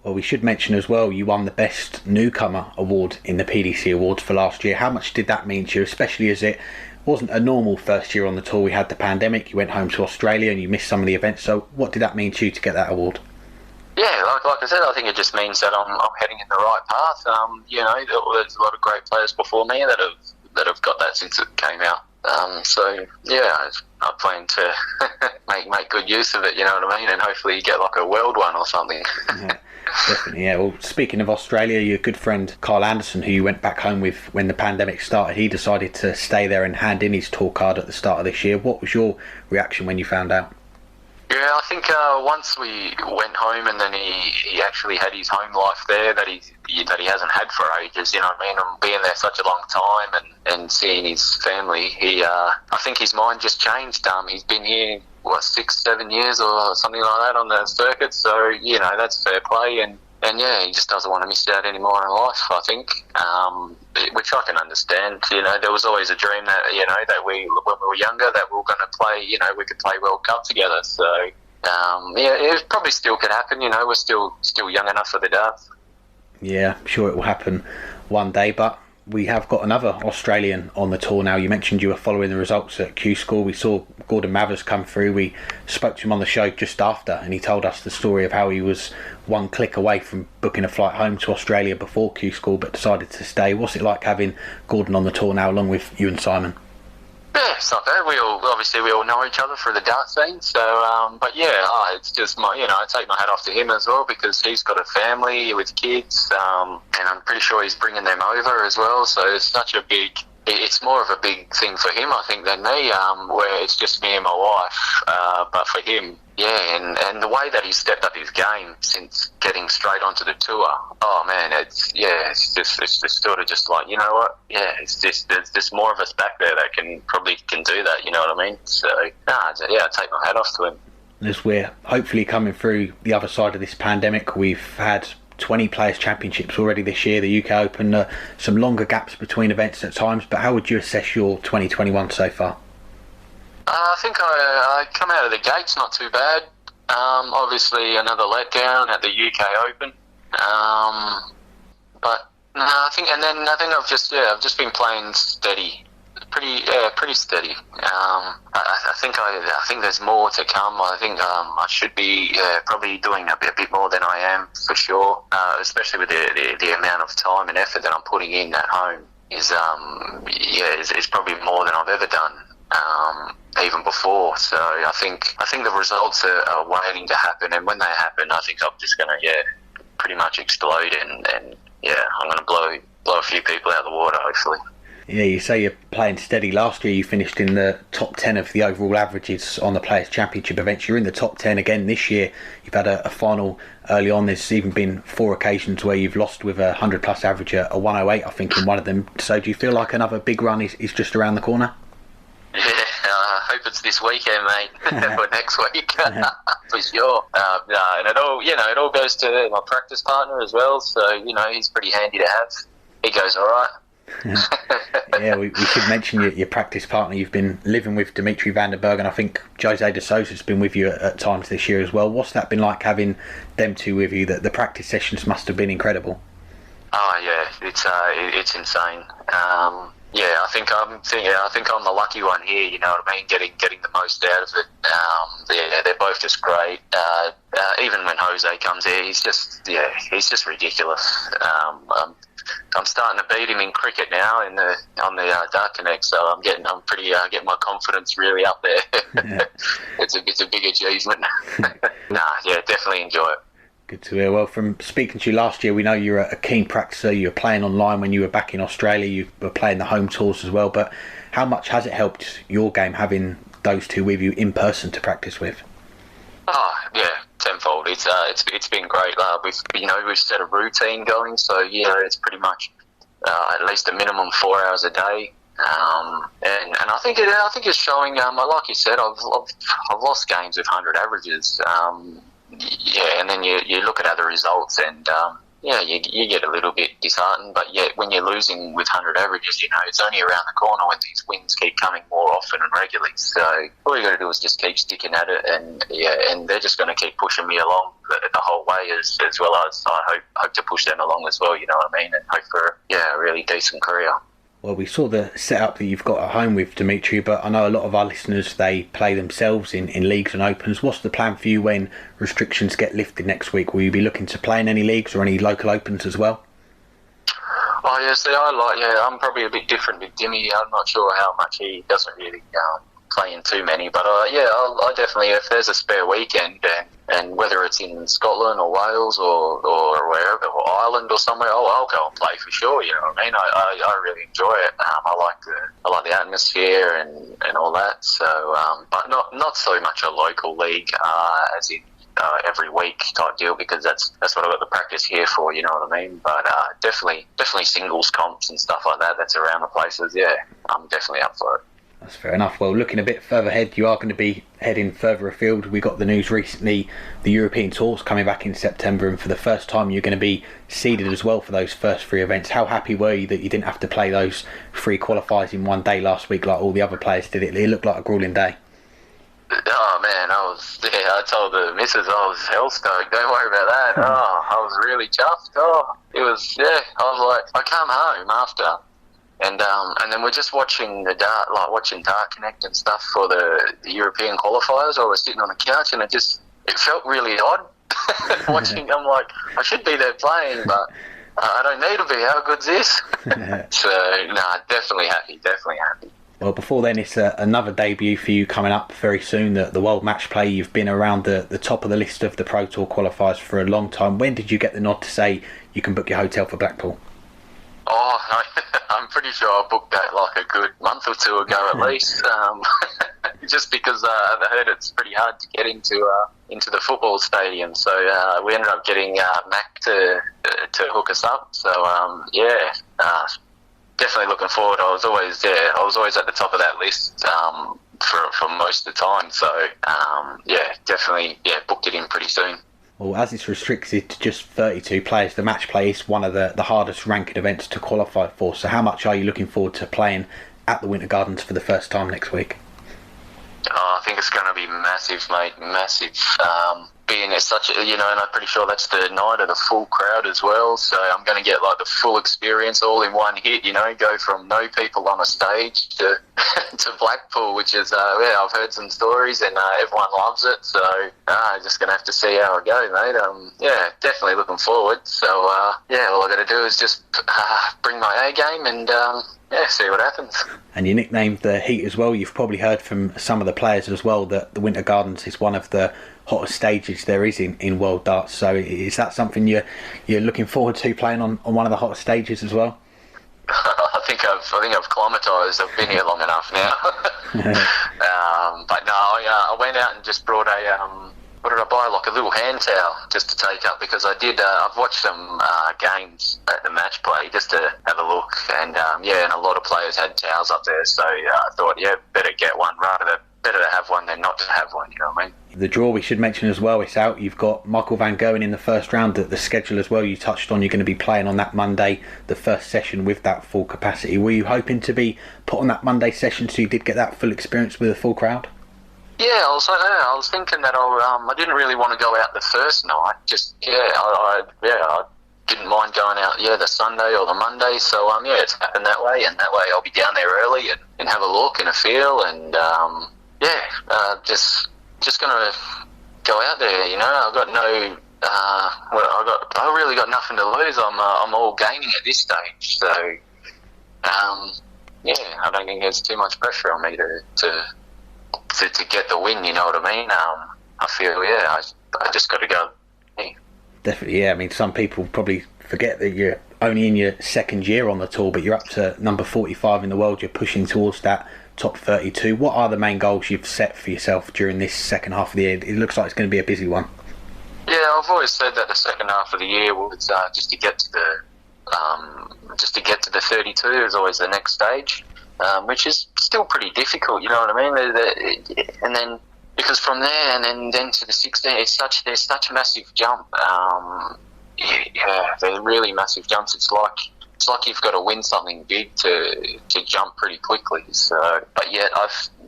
Well, we should mention as well, you won the Best Newcomer Award in the PDC Awards for last year. How much did that mean to you, especially as it wasn't a normal first year on the tour? We had the pandemic, you went home to Australia and you missed some of the events. So what did that mean to you to get that award?
Yeah, like I said, I think it just means that I'm heading in the right path. There's a lot of great players before me that have got that since it came out. I plan to make good use of it, you know what I mean, and hopefully you get like a world one or something.
Yeah, definitely, yeah. Well, speaking of Australia, your good friend Kyle Anderson, who you went back home with when the pandemic started, he decided to stay there and hand in his tour card at the start of this year. What was your reaction when you found out?
Yeah, I think once we went home, and then he actually had his home life there that he hasn't had for ages. You know what I mean? And being there such a long time and seeing his family, I think his mind just changed. He's been here 6-7 years or something like that on the circuit. So that's fair play, and he just doesn't want to miss out anymore in life, I think, which I can understand. There was always a dream that, that when we were younger, that we were going to play, we could play World Cup together. So, it probably still could happen. We're still young enough for the darts.
Yeah, I'm sure it will happen one day, but we have got another Australian on the tour now. You mentioned you were following the results at Q School. We saw Gordon Mathers come through. We spoke to him on the show just after, and he told us the story of how he was one click away from booking a flight home to Australia before Q School, but decided to stay. What's it like having Gordon on the tour now, along with you and Simon?
Yeah, it's not bad. We all know each other through the dart scene. So, it's just I take my hat off to him as well, because he's got a family with kids, and I'm pretty sure he's bringing them over as well. So it's more of a big thing for him, I think, than me, where it's just me and my wife. But for him, and the way that he's stepped up his game since getting straight onto the tour, oh man, it's just sort of just like, you know what, it's just there's just more of us back there that can do that, you know what I mean? So I take my hat off to him.
As we're hopefully coming through the other side of this pandemic, we've had 20 Players' Championships already this year, the UK Open, some longer gaps between events at times, but how would you assess your 2021 so far?
I think I come out of the gates not too bad. Obviously another letdown at the UK Open, but no, I think I've just been playing steady, pretty steady. I think there's more to come. I think I should be probably doing a bit more than I am, for sure. Especially with the amount of time and effort that I'm putting in at home is probably more than I've ever done. Even before, so I think the results are waiting to happen, and when they happen, I think I'm just going to pretty much explode, and I'm going to blow a few people out of the water, hopefully.
Yeah, you say you're playing steady. Last year you finished in the top 10 of the overall averages on the Players' Championship events. You're in the top 10 again this year. You've had a final early on. There's even been 4 occasions where you've lost with a 100 plus average, a 108 I think in one of them. So do you feel like another big run is just around the corner?
Yeah, I hope it's this weekend, mate, or next week, for sure. And it all goes to my practice partner as well. So he's pretty handy to have. He goes all right.
Yeah, we should mention your practice partner. You've been living with Dimitri van der Berg, and I think Jose de Sousa's been with you at times this year as well. What's that been like having them two with you? The practice sessions must have been incredible.
Oh yeah, it's insane. I think I'm the lucky one here. You know what I mean? Getting the most out of it. They're both just great. Even when Jose comes here, he's just ridiculous. I'm starting to beat him in cricket now on the Dart Connect, so I'm getting my confidence really up there. It's a big achievement. Definitely enjoy it.
Good to hear. Well, from speaking to you last year, we know you're a keen practicer. You were playing online when you were back in Australia. You were playing the home tours as well. But how much has it helped your game having those two with you in person to practice with?
Oh yeah, tenfold. It's been great. We've set a routine going, so it's pretty much at least a minimum 4 hours a day. And I think it's showing. Like you said, I've lost games with 100 averages. And then you look at other results and you get a little bit disheartened, but yet when you're losing with 100 averages, it's only around the corner when these wins keep coming more often and regularly. So all you got to do is just keep sticking at it, and they're just going to keep pushing me along the whole way, as well as I hope to push them along as well. You know what I mean? And hope for a really decent career.
Well, we saw the setup that you've got at home with Dimitri, but I know a lot of our listeners, they play themselves in leagues and opens. What's the plan for you when restrictions get lifted next week? Will you be looking to play in any leagues or any local opens as well?
Oh, yeah, I'm probably a bit different with Dimmy. I'm not sure how much he doesn't really play in too many, but I definitely, if there's a spare weekend, and whether it's in Scotland or Wales or wherever, or Ireland or somewhere, I'll go and play for sure. You know what I mean? I really enjoy it. I like the atmosphere and all that. So, but not so much a local league as in every week type deal, because that's what I've got the practice here for. You know what I mean? But definitely singles comps and stuff like that. That's around the places. Yeah, I'm definitely up for it.
That's fair enough. Well, looking a bit further ahead, you are going to be heading further afield. We got the news recently, the European Tour's coming back in September, and for the first time you're going to be seeded as well for those first 3 events. How happy were you that you didn't have to play those 3 qualifiers in one day last week like all the other players did? It looked like a grueling day.
Oh man, I told the missus I was hell stoked. Don't worry about that. I was really chuffed. I was like, I come home after. And then we're just watching watching Dart Connect and stuff for the European qualifiers. I was sitting on the couch and it felt really odd watching. I'm like, I should be there playing, but I don't need to be. How good's this? So definitely happy.
Well, before then, it's another debut for you coming up very soon. The World Matchplay. You've been around the top of the list of the Pro Tour qualifiers for a long time. When did you get the nod to say you can book your hotel for Blackpool?
Oh, I'm pretty sure I booked that like a good month or 2 ago at least. Just because I've heard it's pretty hard to get into the football stadium, so we ended up getting Mac to hook us up. So definitely looking forward. I was always at the top of that list for most of the time. So definitely booked it in pretty soon.
Well, as it's restricted to just 32 players, the match play is one of the hardest ranked events to qualify for. So how much are you looking forward to playing at the Winter Gardens for the first time next week?
I think it's going to be massive, mate. Massive. Being it's such a, and I'm pretty sure that's the night of the full crowd as well. So I'm going to get like the full experience all in one hit. Go from no people on a stage to Blackpool, which is I've heard some stories and everyone loves it. So just going to have to see how it goes, mate. Definitely looking forward. So all I got to do is just bring my A game and see what happens.
And you're nicknamed the Heat as well. You've probably heard from some of the players as well that the Winter Gardens is one of the hottest stages there is in World Darts. So is that something you're looking forward to, playing on one of the hottest stages as well?
I think I've climatized. I've been here long enough now. But no, I went out and just brought a what did I buy? Like a little hand towel just to take up, because I've watched some games at the match play just to have a look, and and a lot of players had towels up there, so I thought, better get one, better to have one than not to have one, you know what I mean?
The draw we should mention as well, it's out. You've got Michael van Gerwen in the first round. The schedule as well, you touched on, you're going to be playing on that Monday, the first session with that full capacity. Were you hoping to be put on that Monday session so you did get that full experience with a full crowd?
Yeah, I was thinking that I didn't really want to go out the first night. I didn't mind going out, the Sunday or the Monday. So it's happened that way, and that way I'll be down there early and have a look and a feel, and just gonna go out there. You know, I've got no, I really got nothing to lose. I'm all gaining at this stage. So I don't think there's too much pressure on me to get the win, you know what I mean? I feel, I just got to go.
Definitely, yeah. I mean, some people probably forget that you're only in your second year on the tour, but you're up to number 45 in the world. You're pushing towards that top 32. What are the main goals you've set for yourself during this second half of the year? It looks like it's going to be a busy one.
Yeah, I've always said that the second half of the year was just to get to the 32 is always the next stage. Which is still pretty difficult, you know what I mean? And then, because from there and then to the 16, there's such a massive jump. They're really massive jumps. It's like you've got to win something big to jump pretty quickly. So, but yet,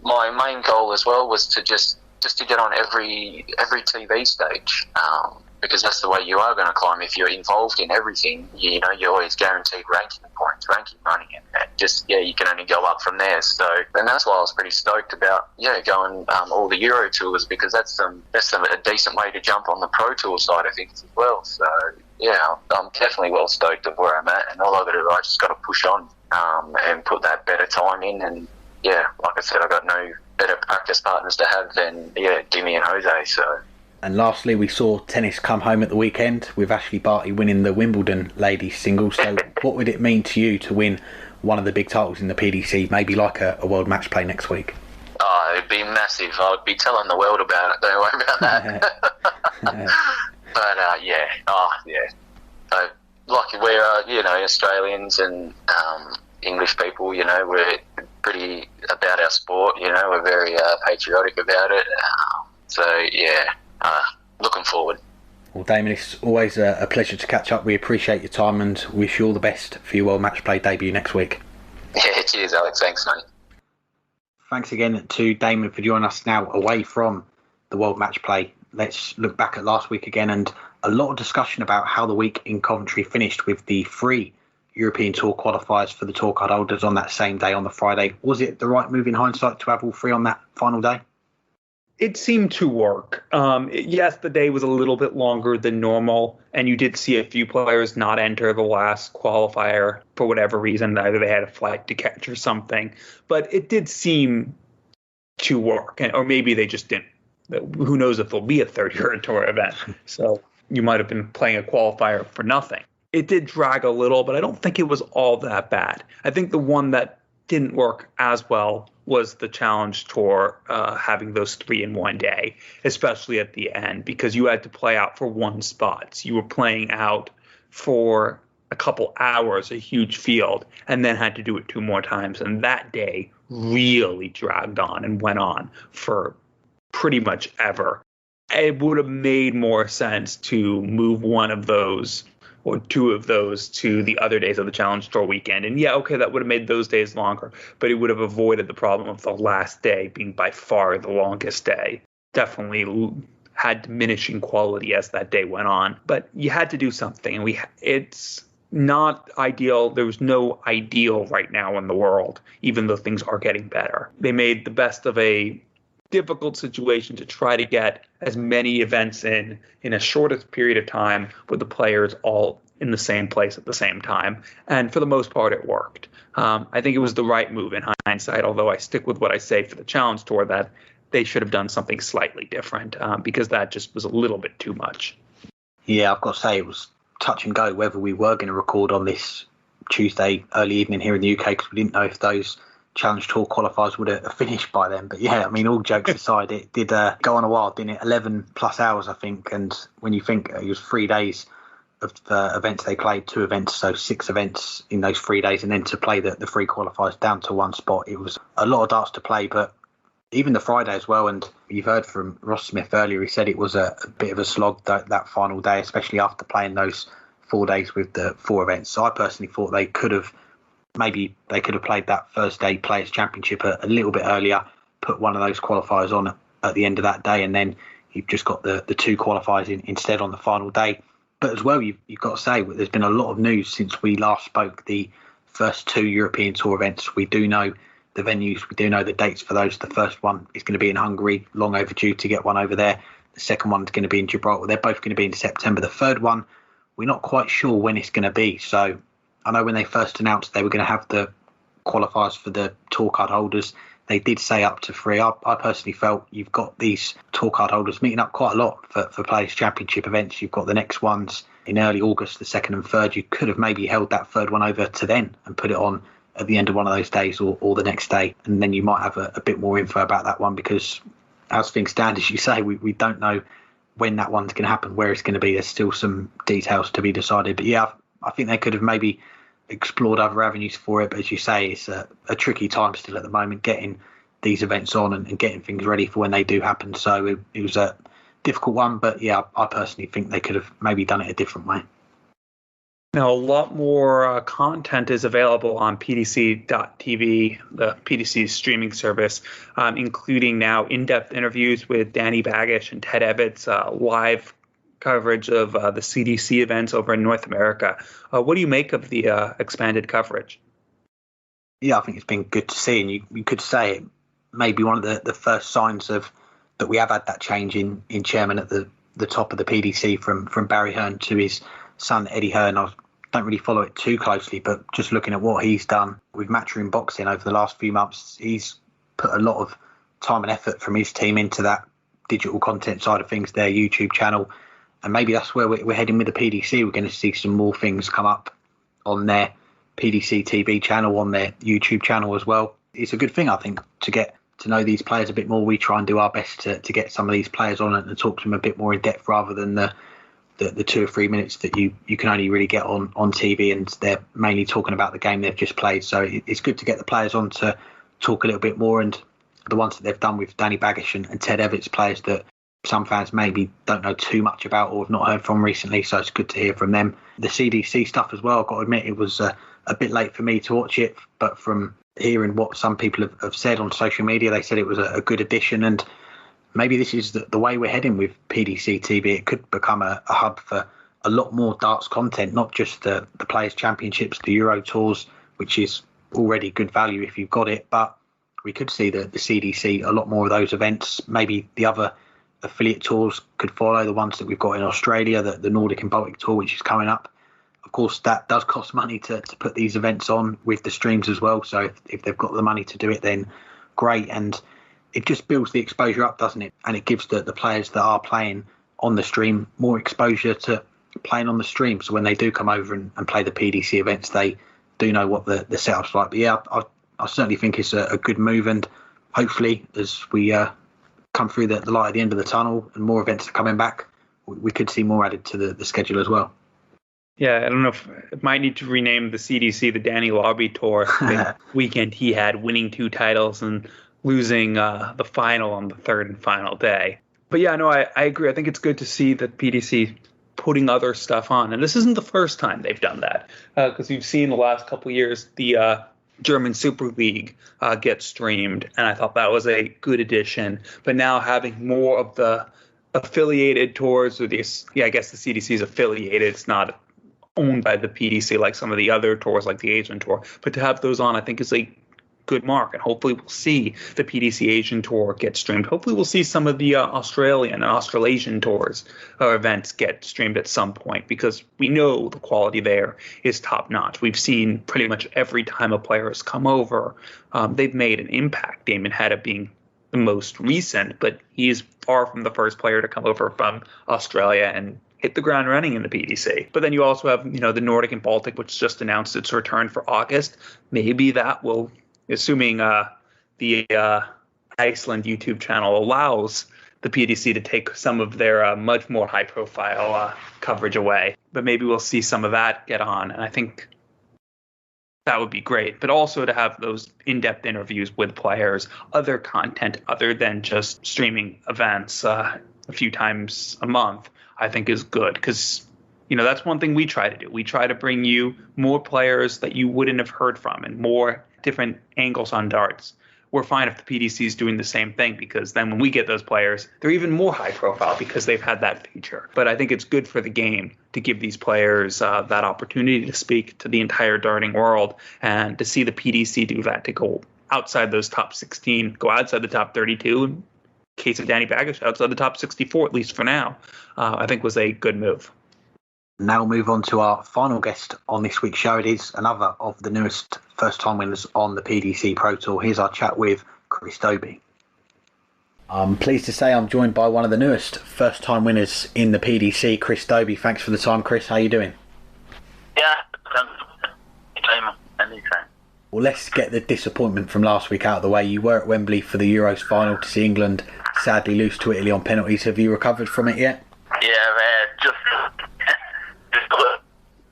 my main goal as well was to just to get on every TV stage. Because that's the way you are going to climb. If you're involved in everything, you know, you're always guaranteed ranking points, ranking money, and you can only go up from there. So, and that's why I was pretty stoked about going all the Euro tours, because that's a decent way to jump on the Pro Tour side of things as well. So I'm definitely well stoked of where I'm at, and all I've got to do, I just got to push on and put that better time in. And like I said, I got no better practice partners to have than Dimmy and Jose. So.
And lastly, we saw tennis come home at the weekend with Ashley Bartley winning the Wimbledon ladies singles. So what would it mean to you to win one of the big titles in the PDC, maybe like a World Matchplay next week?
Oh, it'd be massive. I would be telling the world about it. Don't worry about that. But like we're Australians and English people, we're pretty about our sport. We're very patriotic about it. Looking forward.
Well, Damon, it's always a pleasure to catch up. We appreciate your time and wish you all the best for your World Matchplay debut next week.
Yeah, cheers, Alex. Thanks, mate.
Thanks again to Damon for joining us now away from the World Matchplay. Let's look back at last week again, and a lot of discussion about how the week in Coventry finished with the 3 European Tour qualifiers for the tour card holders on that same day on the Friday. Was it the right move in hindsight to have all 3 on that final day?
It seemed to work. Yes, the day was a little bit longer than normal, and you did see a few players not enter the last qualifier for whatever reason. Either they had a flight to catch or something. But it did seem to work, or maybe they just didn't. Who knows if there'll be a third Euro Tour event. So you might have been playing a qualifier for nothing. It did drag a little, but I don't think it was all that bad. I think the one that didn't work as well was the Challenge Tour, having those 3 in one day, especially at the end, because you had to play out for 1 spot. So you were playing out for a couple hours, a huge field, and then had to do it 2 more times. And that day really dragged on and went on for pretty much ever. It would have made more sense to move one of those or 2 of those to the other days of the Challenge Tour weekend. And that would have made those days longer, but it would have avoided the problem of the last day being by far the longest day. Definitely had diminishing quality as that day went on, but you had to do something. And it's not ideal. There was no ideal right now in the world, even though things are getting better. They made the best of a difficult situation to try to get as many events in a shortest period of time with the players all in the same place at the same time. And for the most part, it worked. I think it was the right move in hindsight, although I stick with what I say for the Challenge Tour, that they should have done something slightly different because that just was a little bit too much.
Yeah, I've got to say it was touch and go whether we were going to record on this Tuesday early evening here in the UK because we didn't know if those Challenge Tour qualifiers would have finished by then. But yeah, I mean, all jokes aside, it did go on a while, didn't it? 11 plus hours, I think. And when you think it was 3 days of events they played, 2 events, so 6 events in those 3 days, and then to play the 3 qualifiers down to 1 spot, it was a lot of darts to play. But even the Friday as well, and you've heard from Ross Smith earlier, he said it was a bit of a slog that final day, especially after playing those 4 days with the 4 events. So I personally thought they could have played that Thursday Players' Championship a little bit earlier, put one of those qualifiers on at the end of that day, and then you've just got the 2 qualifiers instead on the final day. But as well, you've got to say, there's been a lot of news since we last spoke. The first 2 European Tour events, we do know the venues, we do know the dates for those. The first one is going to be in Hungary, long overdue to get one over there. The second one is going to be in Gibraltar. They're both going to be in September. The third one, we're not quite sure when it's going to be. So I know when they first announced they were going to have the qualifiers for the tour card holders, they did say up to 3. I personally felt you've got these tour card holders meeting up quite a lot for Players' Championship events. You've got the next ones in early August, the 2nd and 3rd. You could have maybe held that 3rd one over to then and put it on at the end of one of those days or the next day. And then you might have a bit more info about that one, because as things stand, as you say, we don't know when that one's going to happen, where it's going to be. There's still some details to be decided. But yeah, I think they could have maybe explored other avenues for it. But as you say, it's a tricky time still at the moment, getting these events on and getting things ready for when they do happen. So it was a difficult one. But yeah, I personally think they could have maybe done it a different way.
Now, a lot more content is available on PDC.TV, the PDC streaming service, including now in-depth interviews with Danny Baggish and Ted Evans, live coverage of the CDC events over in North America. What do you make of the expanded coverage?
Yeah, I think it's been good to see, and you could say it may be one of the first signs of that we have had that change in chairman at the top of the PDC from Barry Hearn to his son Eddie Hearn. I don't really follow it too closely, but just looking at what he's done with Matchroom Boxing over the last few months, he's put a lot of time and effort from his team into that digital content side of things, their YouTube channel. And maybe that's where we're heading with the PDC. We're going to see some more things come up on their PDC TV channel, on their YouTube channel as well. It's a good thing, I think, to get to know these players a bit more. We try and do our best to get some of these players on and talk to them a bit more in depth, rather than the 2 or 3 minutes that you can only really get on TV, and they're mainly talking about the game they've just played. So it's good to get the players on to talk a little bit more, and the ones that they've done with Danny Baggish and Ted Evans, players that some fans maybe don't know too much about or have not heard from recently, so it's good to hear from them. The CDC stuff as well, I've got to admit, it was a bit late for me to watch it, but from hearing what some people have said on social media, they said it was a good addition, and maybe this is the way we're heading with PDC TV. It could become a hub for a lot more darts content, not just the Players' Championships, the Euro Tours, which is already good value if you've got it, but we could see the CDC, a lot more of those events. Maybe the other affiliate tours could follow, the ones that we've got in Australia, the Nordic and Baltic Tour, which is coming up. Of course, that does cost money to put these events on with the streams as well. So if they've got the money to do it, then great. And it just builds the exposure up, doesn't it? And it gives the players that are playing on the stream more exposure to playing on the stream. So when they do come over and play the PDC events, they do know what the setup's like. But yeah, I certainly think it's a good move. And hopefully, as we come through the light at the end of the tunnel and more events are coming back, we could see more added to the schedule as well.
Yeah, I don't know if it might need to rename the CDC the Danny Lobby Tour. The weekend he had, winning 2 titles and losing the final on the 3rd and final day. But yeah, no, I agree. I think it's good to see that PDC putting other stuff on. And this isn't the first time they've done that, because we've seen the last couple of years the German Super League get streamed, and I thought that was a good addition. But now having more of the affiliated tours, or I guess the CDC is affiliated. It's not owned by the PDC like some of the other tours, like the Asian Tour. But to have those on, I think, is a good mark, and hopefully we'll see the PDC Asian Tour get streamed. Hopefully we'll see some of the Australian and Australasian tours or events get streamed at some point, because we know the quality there is top notch. We've seen pretty much every time a player has come over, they've made an impact. Damon Heta being the most recent, but he is far from the first player to come over from Australia, and hit the ground running in the PDC. But then you also have, the Nordic and Baltic, which just announced its return for August. Maybe that will, assuming the Iceland YouTube channel allows the PDC to take some of their much more high-profile coverage away. But maybe we'll see some of that get on, and I think that would be great. But also to have those in-depth interviews with players, other content other than just streaming events a few times a month, I think is good, because that's one thing we try to do. We try to bring you more players that you wouldn't have heard from and more different angles on darts. We're fine if the PDC is doing the same thing, because then when we get those players, they're even more high profile because they've had that feature. But I think it's good for the game to give these players that opportunity to speak to the entire darting world, and to see the PDC do that, to go outside those top 16, go outside the top 32, in case of Danny Baggish, outside the top 64, at least for now, I think was a good move.
Now move on to our final guest on this week's show. It is another of the newest first-time winners on the PDC Pro Tour. Here's our chat with Chris Dobey. I'm pleased to say I'm joined by one of the newest first-time winners in the PDC, Chris Dobey. Thanks for the time, Chris. How are you doing?
Yeah, anytime.
Well, let's get the disappointment from last week out of the way. You were at Wembley for the Euros final to see England sadly lose to Italy on penalties. Have you recovered from it yet?
Yeah, just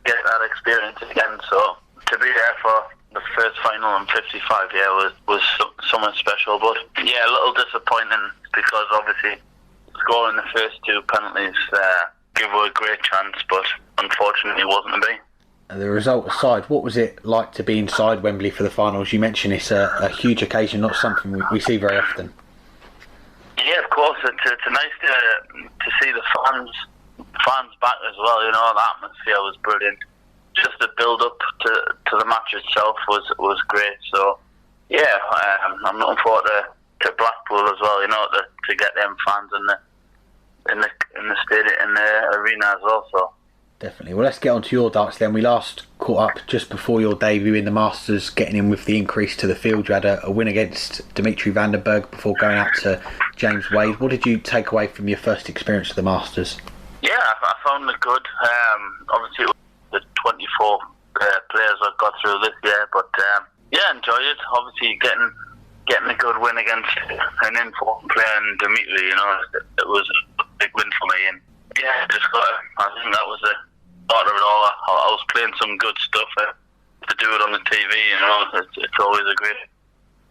get that experience again. So to be there for the first final in 55 was something special. But yeah, a little disappointing, because obviously scoring the first two penalties gave her a great chance, but unfortunately it wasn't to be.
The result aside, what was it like to be inside Wembley for the finals? You mentioned it's a huge occasion, not something we see very often.
Yeah, of course. It's nice to see the fans back as well. The atmosphere was brilliant. Just the build up to the match itself was great. So yeah, I'm looking forward to Blackpool as well. To get them fans in the stadium, in the arena as well. So
definitely. Well, let's get on to your darts then. We last caught up just before your debut in the Masters, getting in with the increase to the field. You had a win against Dimitri van den Berg before going out to James Wade. What did you take away from your first experience of the Masters?
Yeah, I found it good. Obviously, it was the 24 players I got through this year, but yeah, enjoyed it. Obviously, getting a good win against an informed player in Dimitri, it was a big win for me. And yeah, I think that was the start of it all. I was playing some good stuff to do it on the TV. It's always a great.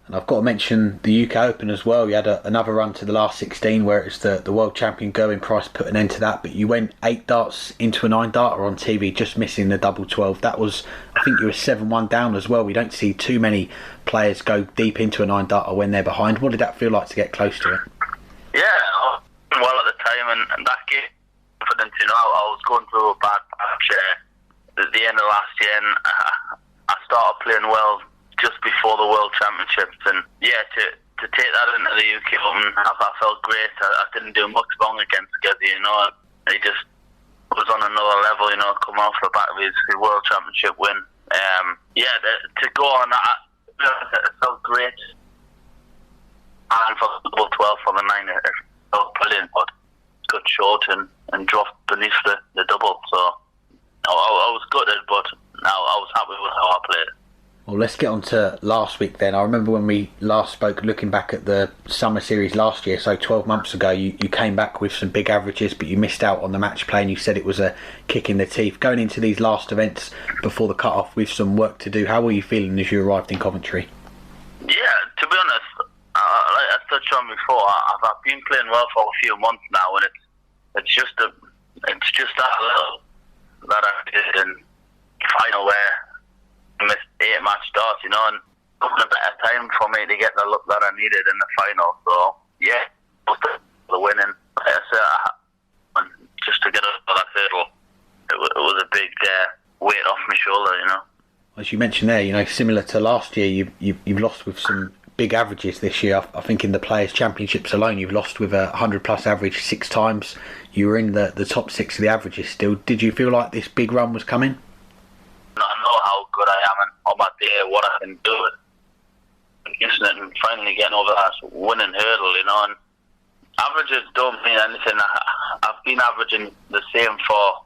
And I've got to mention the UK Open as well. You had another run to the last 16, where it's the world champion Gerwyn Price put an end to that. But you went 8 darts into a 9-darter on TV, just missing the double 12. That was, I think you were 7-1 down as well. We don't see too many players go deep into a 9-darter when they're behind. What did that feel like to get close to it?
Yeah, I was doing well at the time, and that gave confidence. I was going through a bad patch at the end of last year, and I started playing well just before the World Championships, and yeah, to take that into the UK Open, I felt great. I didn't do much wrong against Gezi, he just was on another level, coming off the back of his World Championship win. To go on that, it felt great. And for the double 12 for the 9, it felt brilliant, but got short and dropped beneath the double, so I was gutted, but now I was happy with how I played.
Well, let's get on to last week then. I remember when we last spoke, looking back at the Summer Series last year, so 12 months ago, you came back with some big averages, but you missed out on the match play, and you said it was a kick in the teeth. Going into these last events before the cut-off with some work to do, how were you feeling as you arrived in Coventry?
Yeah, to be honest, like I touched on before, I've been playing well for a few months now, and it's just that little that I did in final where I missed 8 match starts, and a better time for me to get the look that I needed in the final. So yeah, the winning, like I said, just to get over that hurdle, it was a big weight off my shoulder,
As you mentioned there, similar to last year, you've lost with some big averages this year. I think in the Players' Championships alone, you've lost with a 100-plus average 6 times. You were in the top 6 of the averages still. Did you feel like this big run was coming?
I know how good I am and on my day what I can do. And finally getting over that winning hurdle, and averages don't mean anything. I I've been averaging the same for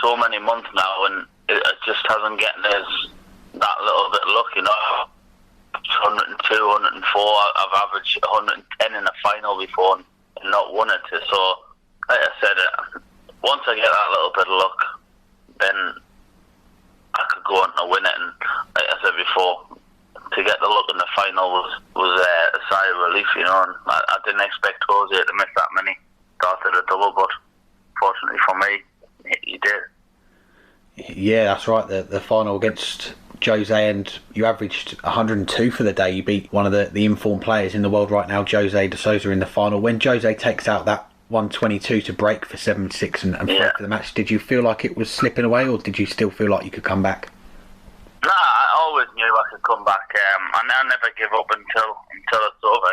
so many months now, and it just hasn't gotten us that little bit of luck, 102, 104. I've averaged 110 in a final before and not won it. So, like I said, once I get that little bit of luck, then I could go on to win it. And like I said before, to get the luck in the final was a sigh of relief, And I didn't expect Jose to miss that many darts at a double, but fortunately for me, he did.
Yeah, that's right. The final against Jose, and you averaged 102 for the day. You beat one of the informed players in the world right now, Jose de Sousa, in the final. When Jose takes out that 122 to break for 7-6 and fight for the match, did you feel like it was slipping away, or did you still feel like you could come back?
Nah, I always knew I could come back. I never give up until it's over,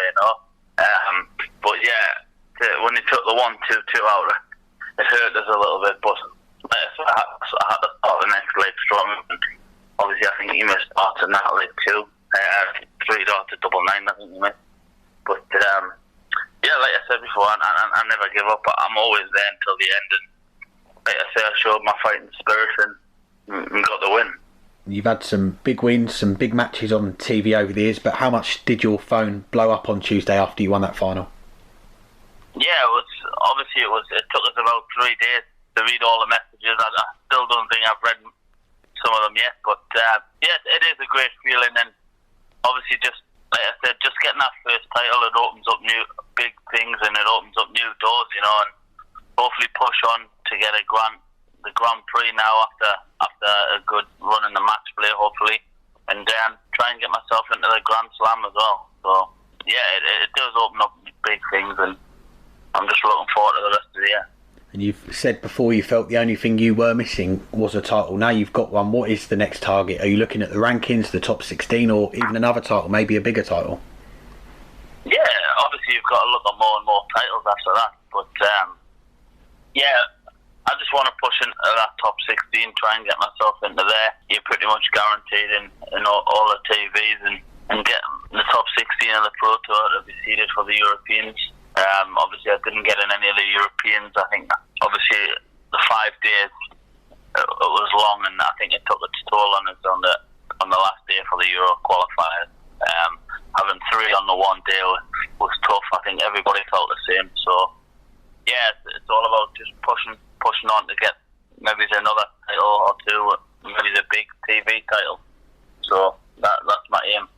But yeah, when he took the 1-2-2 out, it hurt us a little bit. But so I had to start the next leg strong. And obviously, I think he missed darts in that leg too. 3 darts at 9-9, I think he missed. But yeah, like I said before, I never give up. I'm always there until the end. And like I say, I showed my fighting spirit and got the win.
You've had some big wins, some big matches on TV over the years, but how much did your phone blow up on Tuesday after you won that final?
Yeah, it took us about 3 days to read all the messages. I still don't think I've read some of them yet, but yeah, it is a great feeling, and obviously, just like I said, just getting that first title, it opens up new big things and it opens up new doors, and hopefully push on to get the Grand Prix now after a good run in the match play, hopefully, and try and get myself into the Grand Slam as well. So yeah, it does open up big things, and I'm just looking forward to the rest of the year.
And you've said before you felt the only thing you were missing was a title. Now you've got one. What is the next target? Are you looking at the rankings, the top 16, or even another title, maybe a bigger title?
Yeah, obviously you've got to look at more and more titles after that. But yeah, I just want to push into that top 16, try and get myself into there. You're pretty much guaranteed in all the TVs and get the top 16 of the Pro Tour to be seeded for the Europeans. Obviously, I didn't get in any of the Europeans. I think, obviously, the 5 days it was long, and I think it took its toll on us on the last day for the Euro qualifiers. Having 3 on the one day was tough. I think everybody felt the same. So, yeah, it's all about just pushing on to get maybe another title or 2, maybe the big TV title. So that's my aim.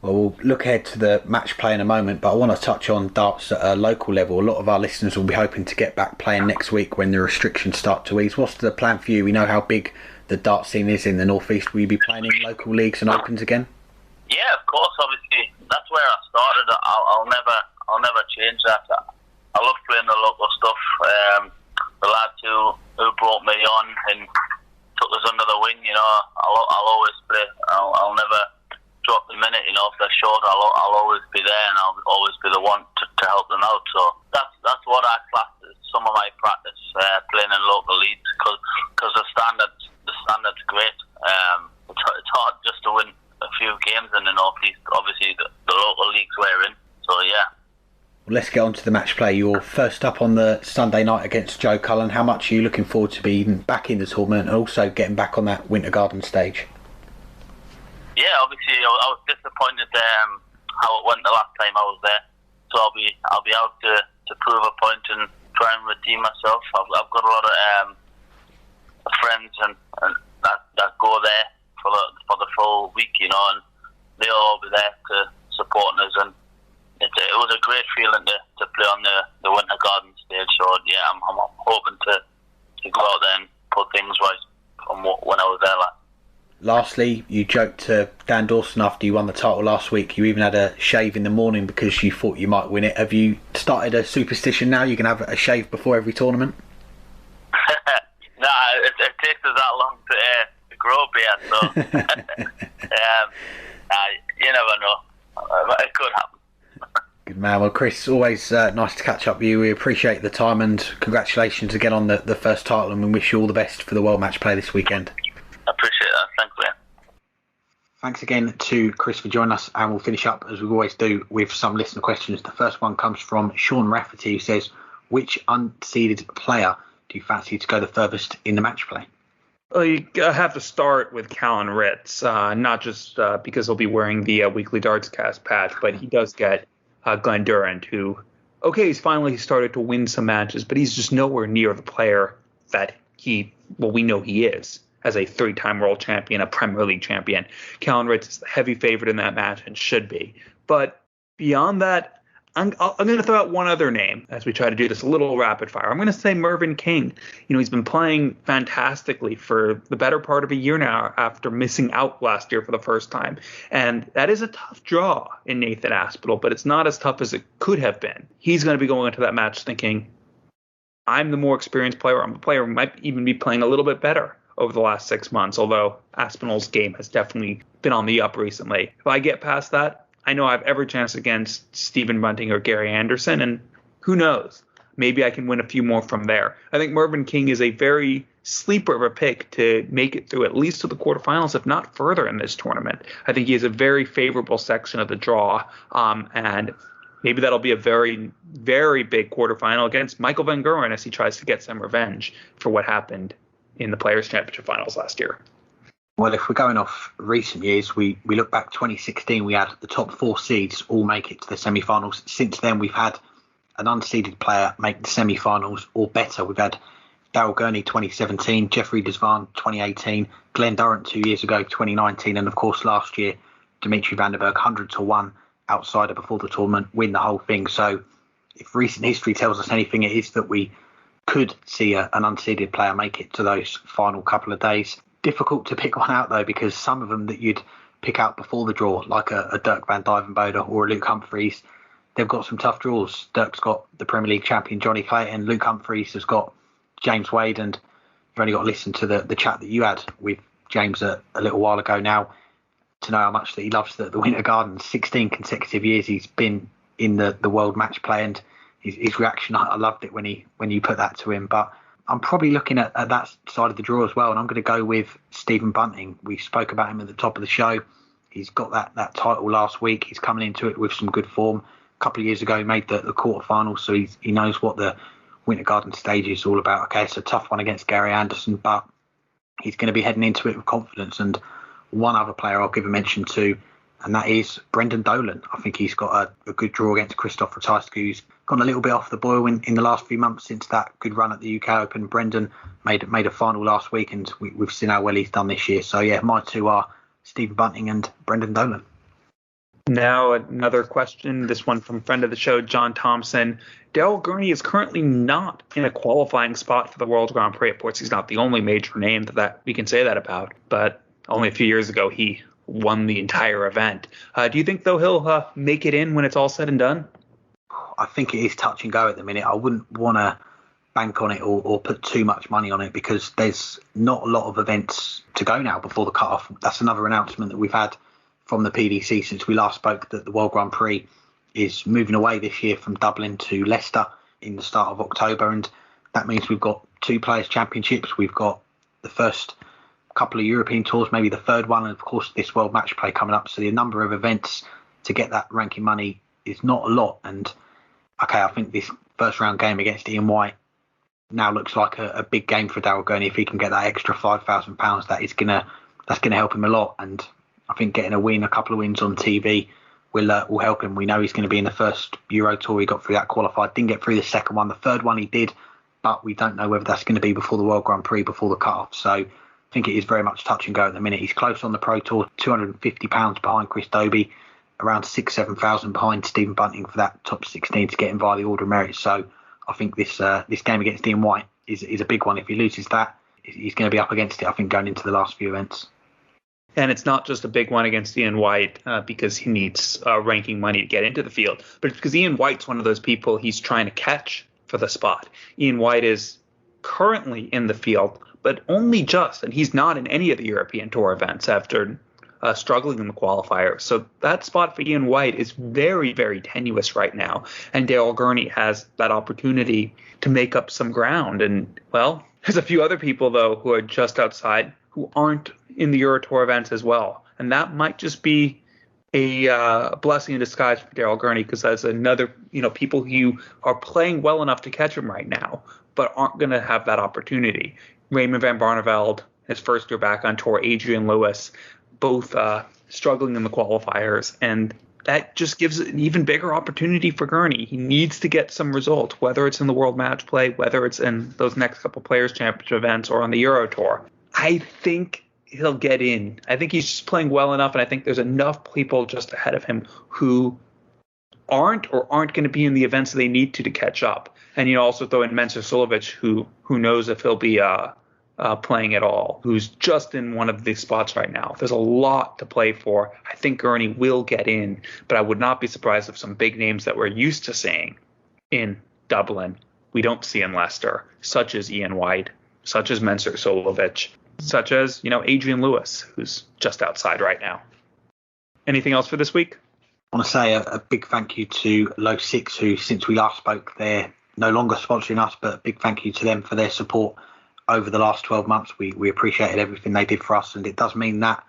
Well, we'll look ahead to the match play in a moment, but I want to touch on darts at a local level. A lot of our listeners will be hoping to get back playing next week when the restrictions start to ease. What's the plan for you? We know how big the dart scene is in the North East. Will you be playing in local leagues and opens again?
Yeah, of course. Obviously, that's where I started. I'll never change that. I love playing the local stuff. The lads who brought me on and took us under the wing, I'll always play. I'll never drop the minute, if they're short, I'll always be there, and I'll always be the one to help them out. So that's what I class as some of my practice, playing in local leagues, because the standard's great. It's hard just to win a few games in the North East. Obviously, the local leagues we're in. So yeah.
Well, let's get on to the match play. You're first up on the Sunday night against Joe Cullen. How much are you looking forward to being back in the tournament and also getting back on that Winter Garden stage?
Yeah, obviously I was disappointed how it went the last time I was there. So I'll be out to prove a point and try and redeem myself. I've got a lot of friends and that go there for the full week, and they'll all be there to supporting us. And it was a great feeling to play on the Winter Garden stage. So yeah, I'm hoping to go out there and put things right from when I was there last.
Lastly, you joked to Dan Dawson after you won the title last week. You even had a shave in the morning because you thought you might win it. Have you started a superstition now? You can have a shave before every tournament?
No, it takes us that long to grow a beard, so you never know. It could happen.
Good man. Well, Chris, always nice to catch up with you. We appreciate the time, and congratulations again on the first title, and we wish you all the best for the World Matchplay this weekend.
I appreciate that. Thanks, man.
Thanks again to Chris for joining us, and we'll finish up as we always do with some listener questions. The first one comes from Sean Rafferty, who says, which unseeded player do you fancy to go the furthest in the match play?
Well, you have to start with Callan Ritz, not just because he'll be wearing the weekly Dartscast patch, but he does get Glenn Durrant, who, he's finally started to win some matches, but he's just nowhere near the player that we know he is as a 3-time world champion, a Premier League champion. Callan Ritz is the heavy favorite in that match and should be. But beyond that, I'm going to throw out one other name as we try to do this a little rapid fire. I'm going to say Mervyn King. He's been playing fantastically for the better part of a year now after missing out last year for the first time. And that is a tough draw in Nathan Aspinall, but it's not as tough as it could have been. He's going to be going into that match thinking, I'm the more experienced player. I'm the player who might even be playing a little bit better over the last 6 months, although Aspinall's game has definitely been on the up recently. If I get past that, I know I have every chance against Stephen Bunting or Gary Anderson, and who knows? Maybe I can win a few more from there. I think Mervyn King is a very sleeper of a pick to make it through at least to the quarterfinals, if not further in this tournament. I think he has a very favorable section of the draw, and maybe that'll be a very, very big quarterfinal against Michael Van Gerwen as he tries to get some revenge for what happened in the Players' Championship finals last year.
Well, if we're going off recent years, we look back 2016, we had the top 4 seeds all make it to the semi-finals. Since then, we've had an unseeded player make the semi-finals or better. We've had Daryl Gurney 2017, Jeffrey Desvan 2018, Glenn Durrant 2 years ago 2019, and of course last year, Dimitri Van der Berg 100-1 outsider before the tournament, win the whole thing. So if recent history tells us anything, it is that we could see an unseeded player make it to those final couple of days. Difficult to pick one out, though, because some of them that you'd pick out before the draw, like a Dirk van Dijvenbode or a Luke Humphries, they've got some tough draws. Dirk's got the Premier League champion Johnny Clayton. Luke Humphries has got James Wade, and you've only got to listen to the chat that you had with James a little while ago now to know how much that he loves the Winter Gardens. 16 consecutive years he's been in the World Matchplay, and his reaction, I loved it when you put that to him. But I'm probably looking at that side of the draw as well, and I'm going to go with Stephen Bunting. We spoke about him at the top of the show. He's got that title last week. He's coming into it with some good form. A couple of years ago, he made the quarterfinals, so he knows what the Winter Garden stage is all about. Okay, it's a tough one against Gary Anderson, but he's going to be heading into it with confidence. And one other player I'll give a mention to, and that is Brendan Dolan. I think he's got a good draw against Christoph Ratajski, who's gone a little bit off the boil in the last few months since that good run at the UK Open. Brendan made a final last week, and we've seen how well he's done this year. So, yeah, my two are Stephen Bunting and Brendan Dolan.
Now another question, this one from friend of the show, John Thompson. Daryl Gurney is currently not in a qualifying spot for the World Grand Prix. Of course, he's not the only major name that we can say that about, but only a few years ago he won the entire event. Do you think, though, he'll make it in when it's all said and done?
I think it is touch and go at the minute. I wouldn't want to bank on it or put too much money on it because there's not a lot of events to go now before the cut-off. That's another announcement that we've had from the PDC since we last spoke, that the World Grand Prix is moving away this year from Dublin to Leicester in the start of October, and that means we've got 2 Players' Championships, we've got the first couple of European tours, maybe the third one, and of course this World Matchplay coming up. So the number of events to get that ranking money is not a lot. And okay, I think this first round game against Ian White now looks like a big game for Daryl Gurney. If he can get that extra £5,000, that's gonna help him a lot. And I think getting a couple of wins on TV will help him. We know he's going to be in the first Euro Tour. He got through that qualified, didn't get through the second one. The third one he did, but we don't know whether that's going to be before the World Grand Prix, before the cut-off. So I think it is very much touch and go at the minute. He's close on the Pro Tour, £250 behind Chris Doby, around 6,000-7,000 behind Stephen Bunting for that top 16 to get him via the Order of Merit. So I think this game against Ian White is a big one. If he loses that, he's going to be up against it, I think, going into the last few events.
And it's not just a big one against Ian White because he needs ranking money to get into the field, but it's because Ian White's one of those people he's trying to catch for the spot. Ian White is currently in the field, but only just, and he's not in any of the European Tour events after struggling in the qualifiers. So that spot for Ian White is very, very tenuous right now. And Daryl Gurney has that opportunity to make up some ground. And, well, there's a few other people, though, who are just outside who aren't in the Euro Tour events as well. And that might just be a blessing in disguise for Daryl Gurney, because that's another, people who are playing well enough to catch him right now, but aren't going to have that opportunity. Raymond van Barneveld, his first year back on tour, Adrian Lewis, both struggling in the qualifiers, and that just gives an even bigger opportunity for Gurney. He needs to get some results, whether it's in the World Matchplay, whether it's in those next couple Players' Championship events or on the Euro Tour. I think he'll get in. I think he's just playing well enough, and I think there's enough people just ahead of him who aren't going to be in the events they need to catch up. And also throw in Mensur Suljovic, who knows if he'll be playing at all, who's just in one of these spots right now. There's a lot to play for. I think Gurney will get in, but I would not be surprised if some big names that we're used to seeing in Dublin we don't see in Leicester, such as Ian White, such as Mensur Suljovic, such as, Adrian Lewis, who's just outside right now. Anything else for this week?
I want to say a big thank you to Low Six, who, since we last spoke, they're no longer sponsoring us, but a big thank you to them for their support over the last 12 months. We appreciated everything they did for us, and it does mean that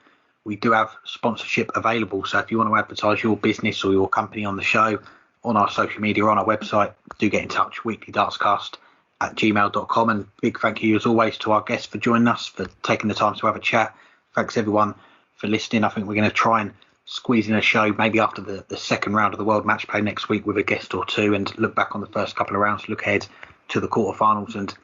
we do have sponsorship available. So if you want to advertise your business or your company on the show, on our social media, or on our website, do get in touch, weeklydartscast@gmail.com. And big thank you, as always, to our guests for joining us, for taking the time to have a chat. Thanks, everyone, for listening. I think we're going to try and squeeze in a show maybe after the second round of the World Matchplay next week with a guest or two, and look back on the first couple of rounds, look ahead to the quarterfinals, and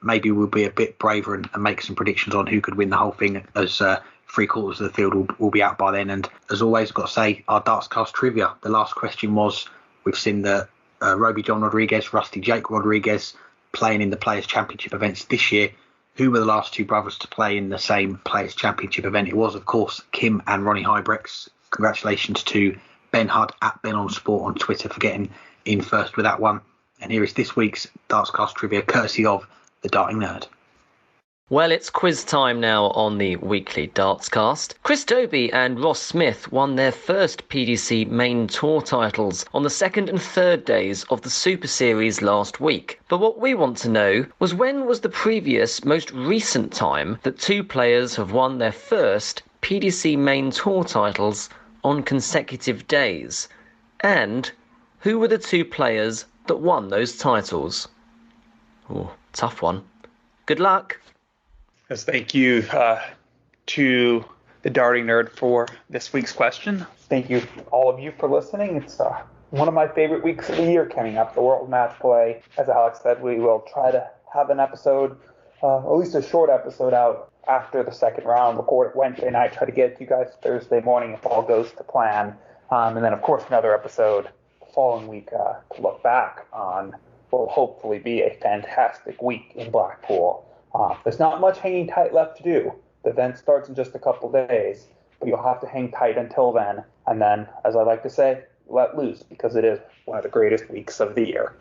maybe we'll be a bit braver and make some predictions on who could win the whole thing, as 3/4 of the field will be out by then. And as always, got to say, our Dartscast trivia, the last question was, we've seen the Roby John Rodriguez, Rusty Jake Rodriguez playing in the Players' Championship events this year. Who were the last two brothers to play in the same Players' Championship event? It was, of course, Kim and Ronnie Hybrex. Congratulations to Ben Hudd at Ben on Sport on Twitter for getting in first with that one. And here is this week's Dartscast trivia, courtesy of the Darting Nerd.
Well, it's quiz time now on the weekly Dartscast. Chris Dobey and Ross Smith won their first PDC main tour titles on the second and third days of the Super Series last week. But what we want to know was, when was the previous most recent time that two players have won their first PDC main tour titles on consecutive days? And who were the two players that won those titles? Oh, tough one. Good luck.
Yes, thank you to the Darting Nerd for this week's question. Thank you, all of you, for listening. It's one of my favorite weeks of the year coming up, the World Matchplay. As Alex said, we will try to have an episode, at least a short episode, out after the second round, record it Wednesday night, try to get it to you guys Thursday morning if all goes to plan. And then, of course, another episode the following week to look back on what will hopefully be a fantastic week in Blackpool. There's not much hanging tight left to do. The event starts in just a couple days, but you'll have to hang tight until then. And then, as I like to say, let loose, because it is one of the greatest weeks of the year.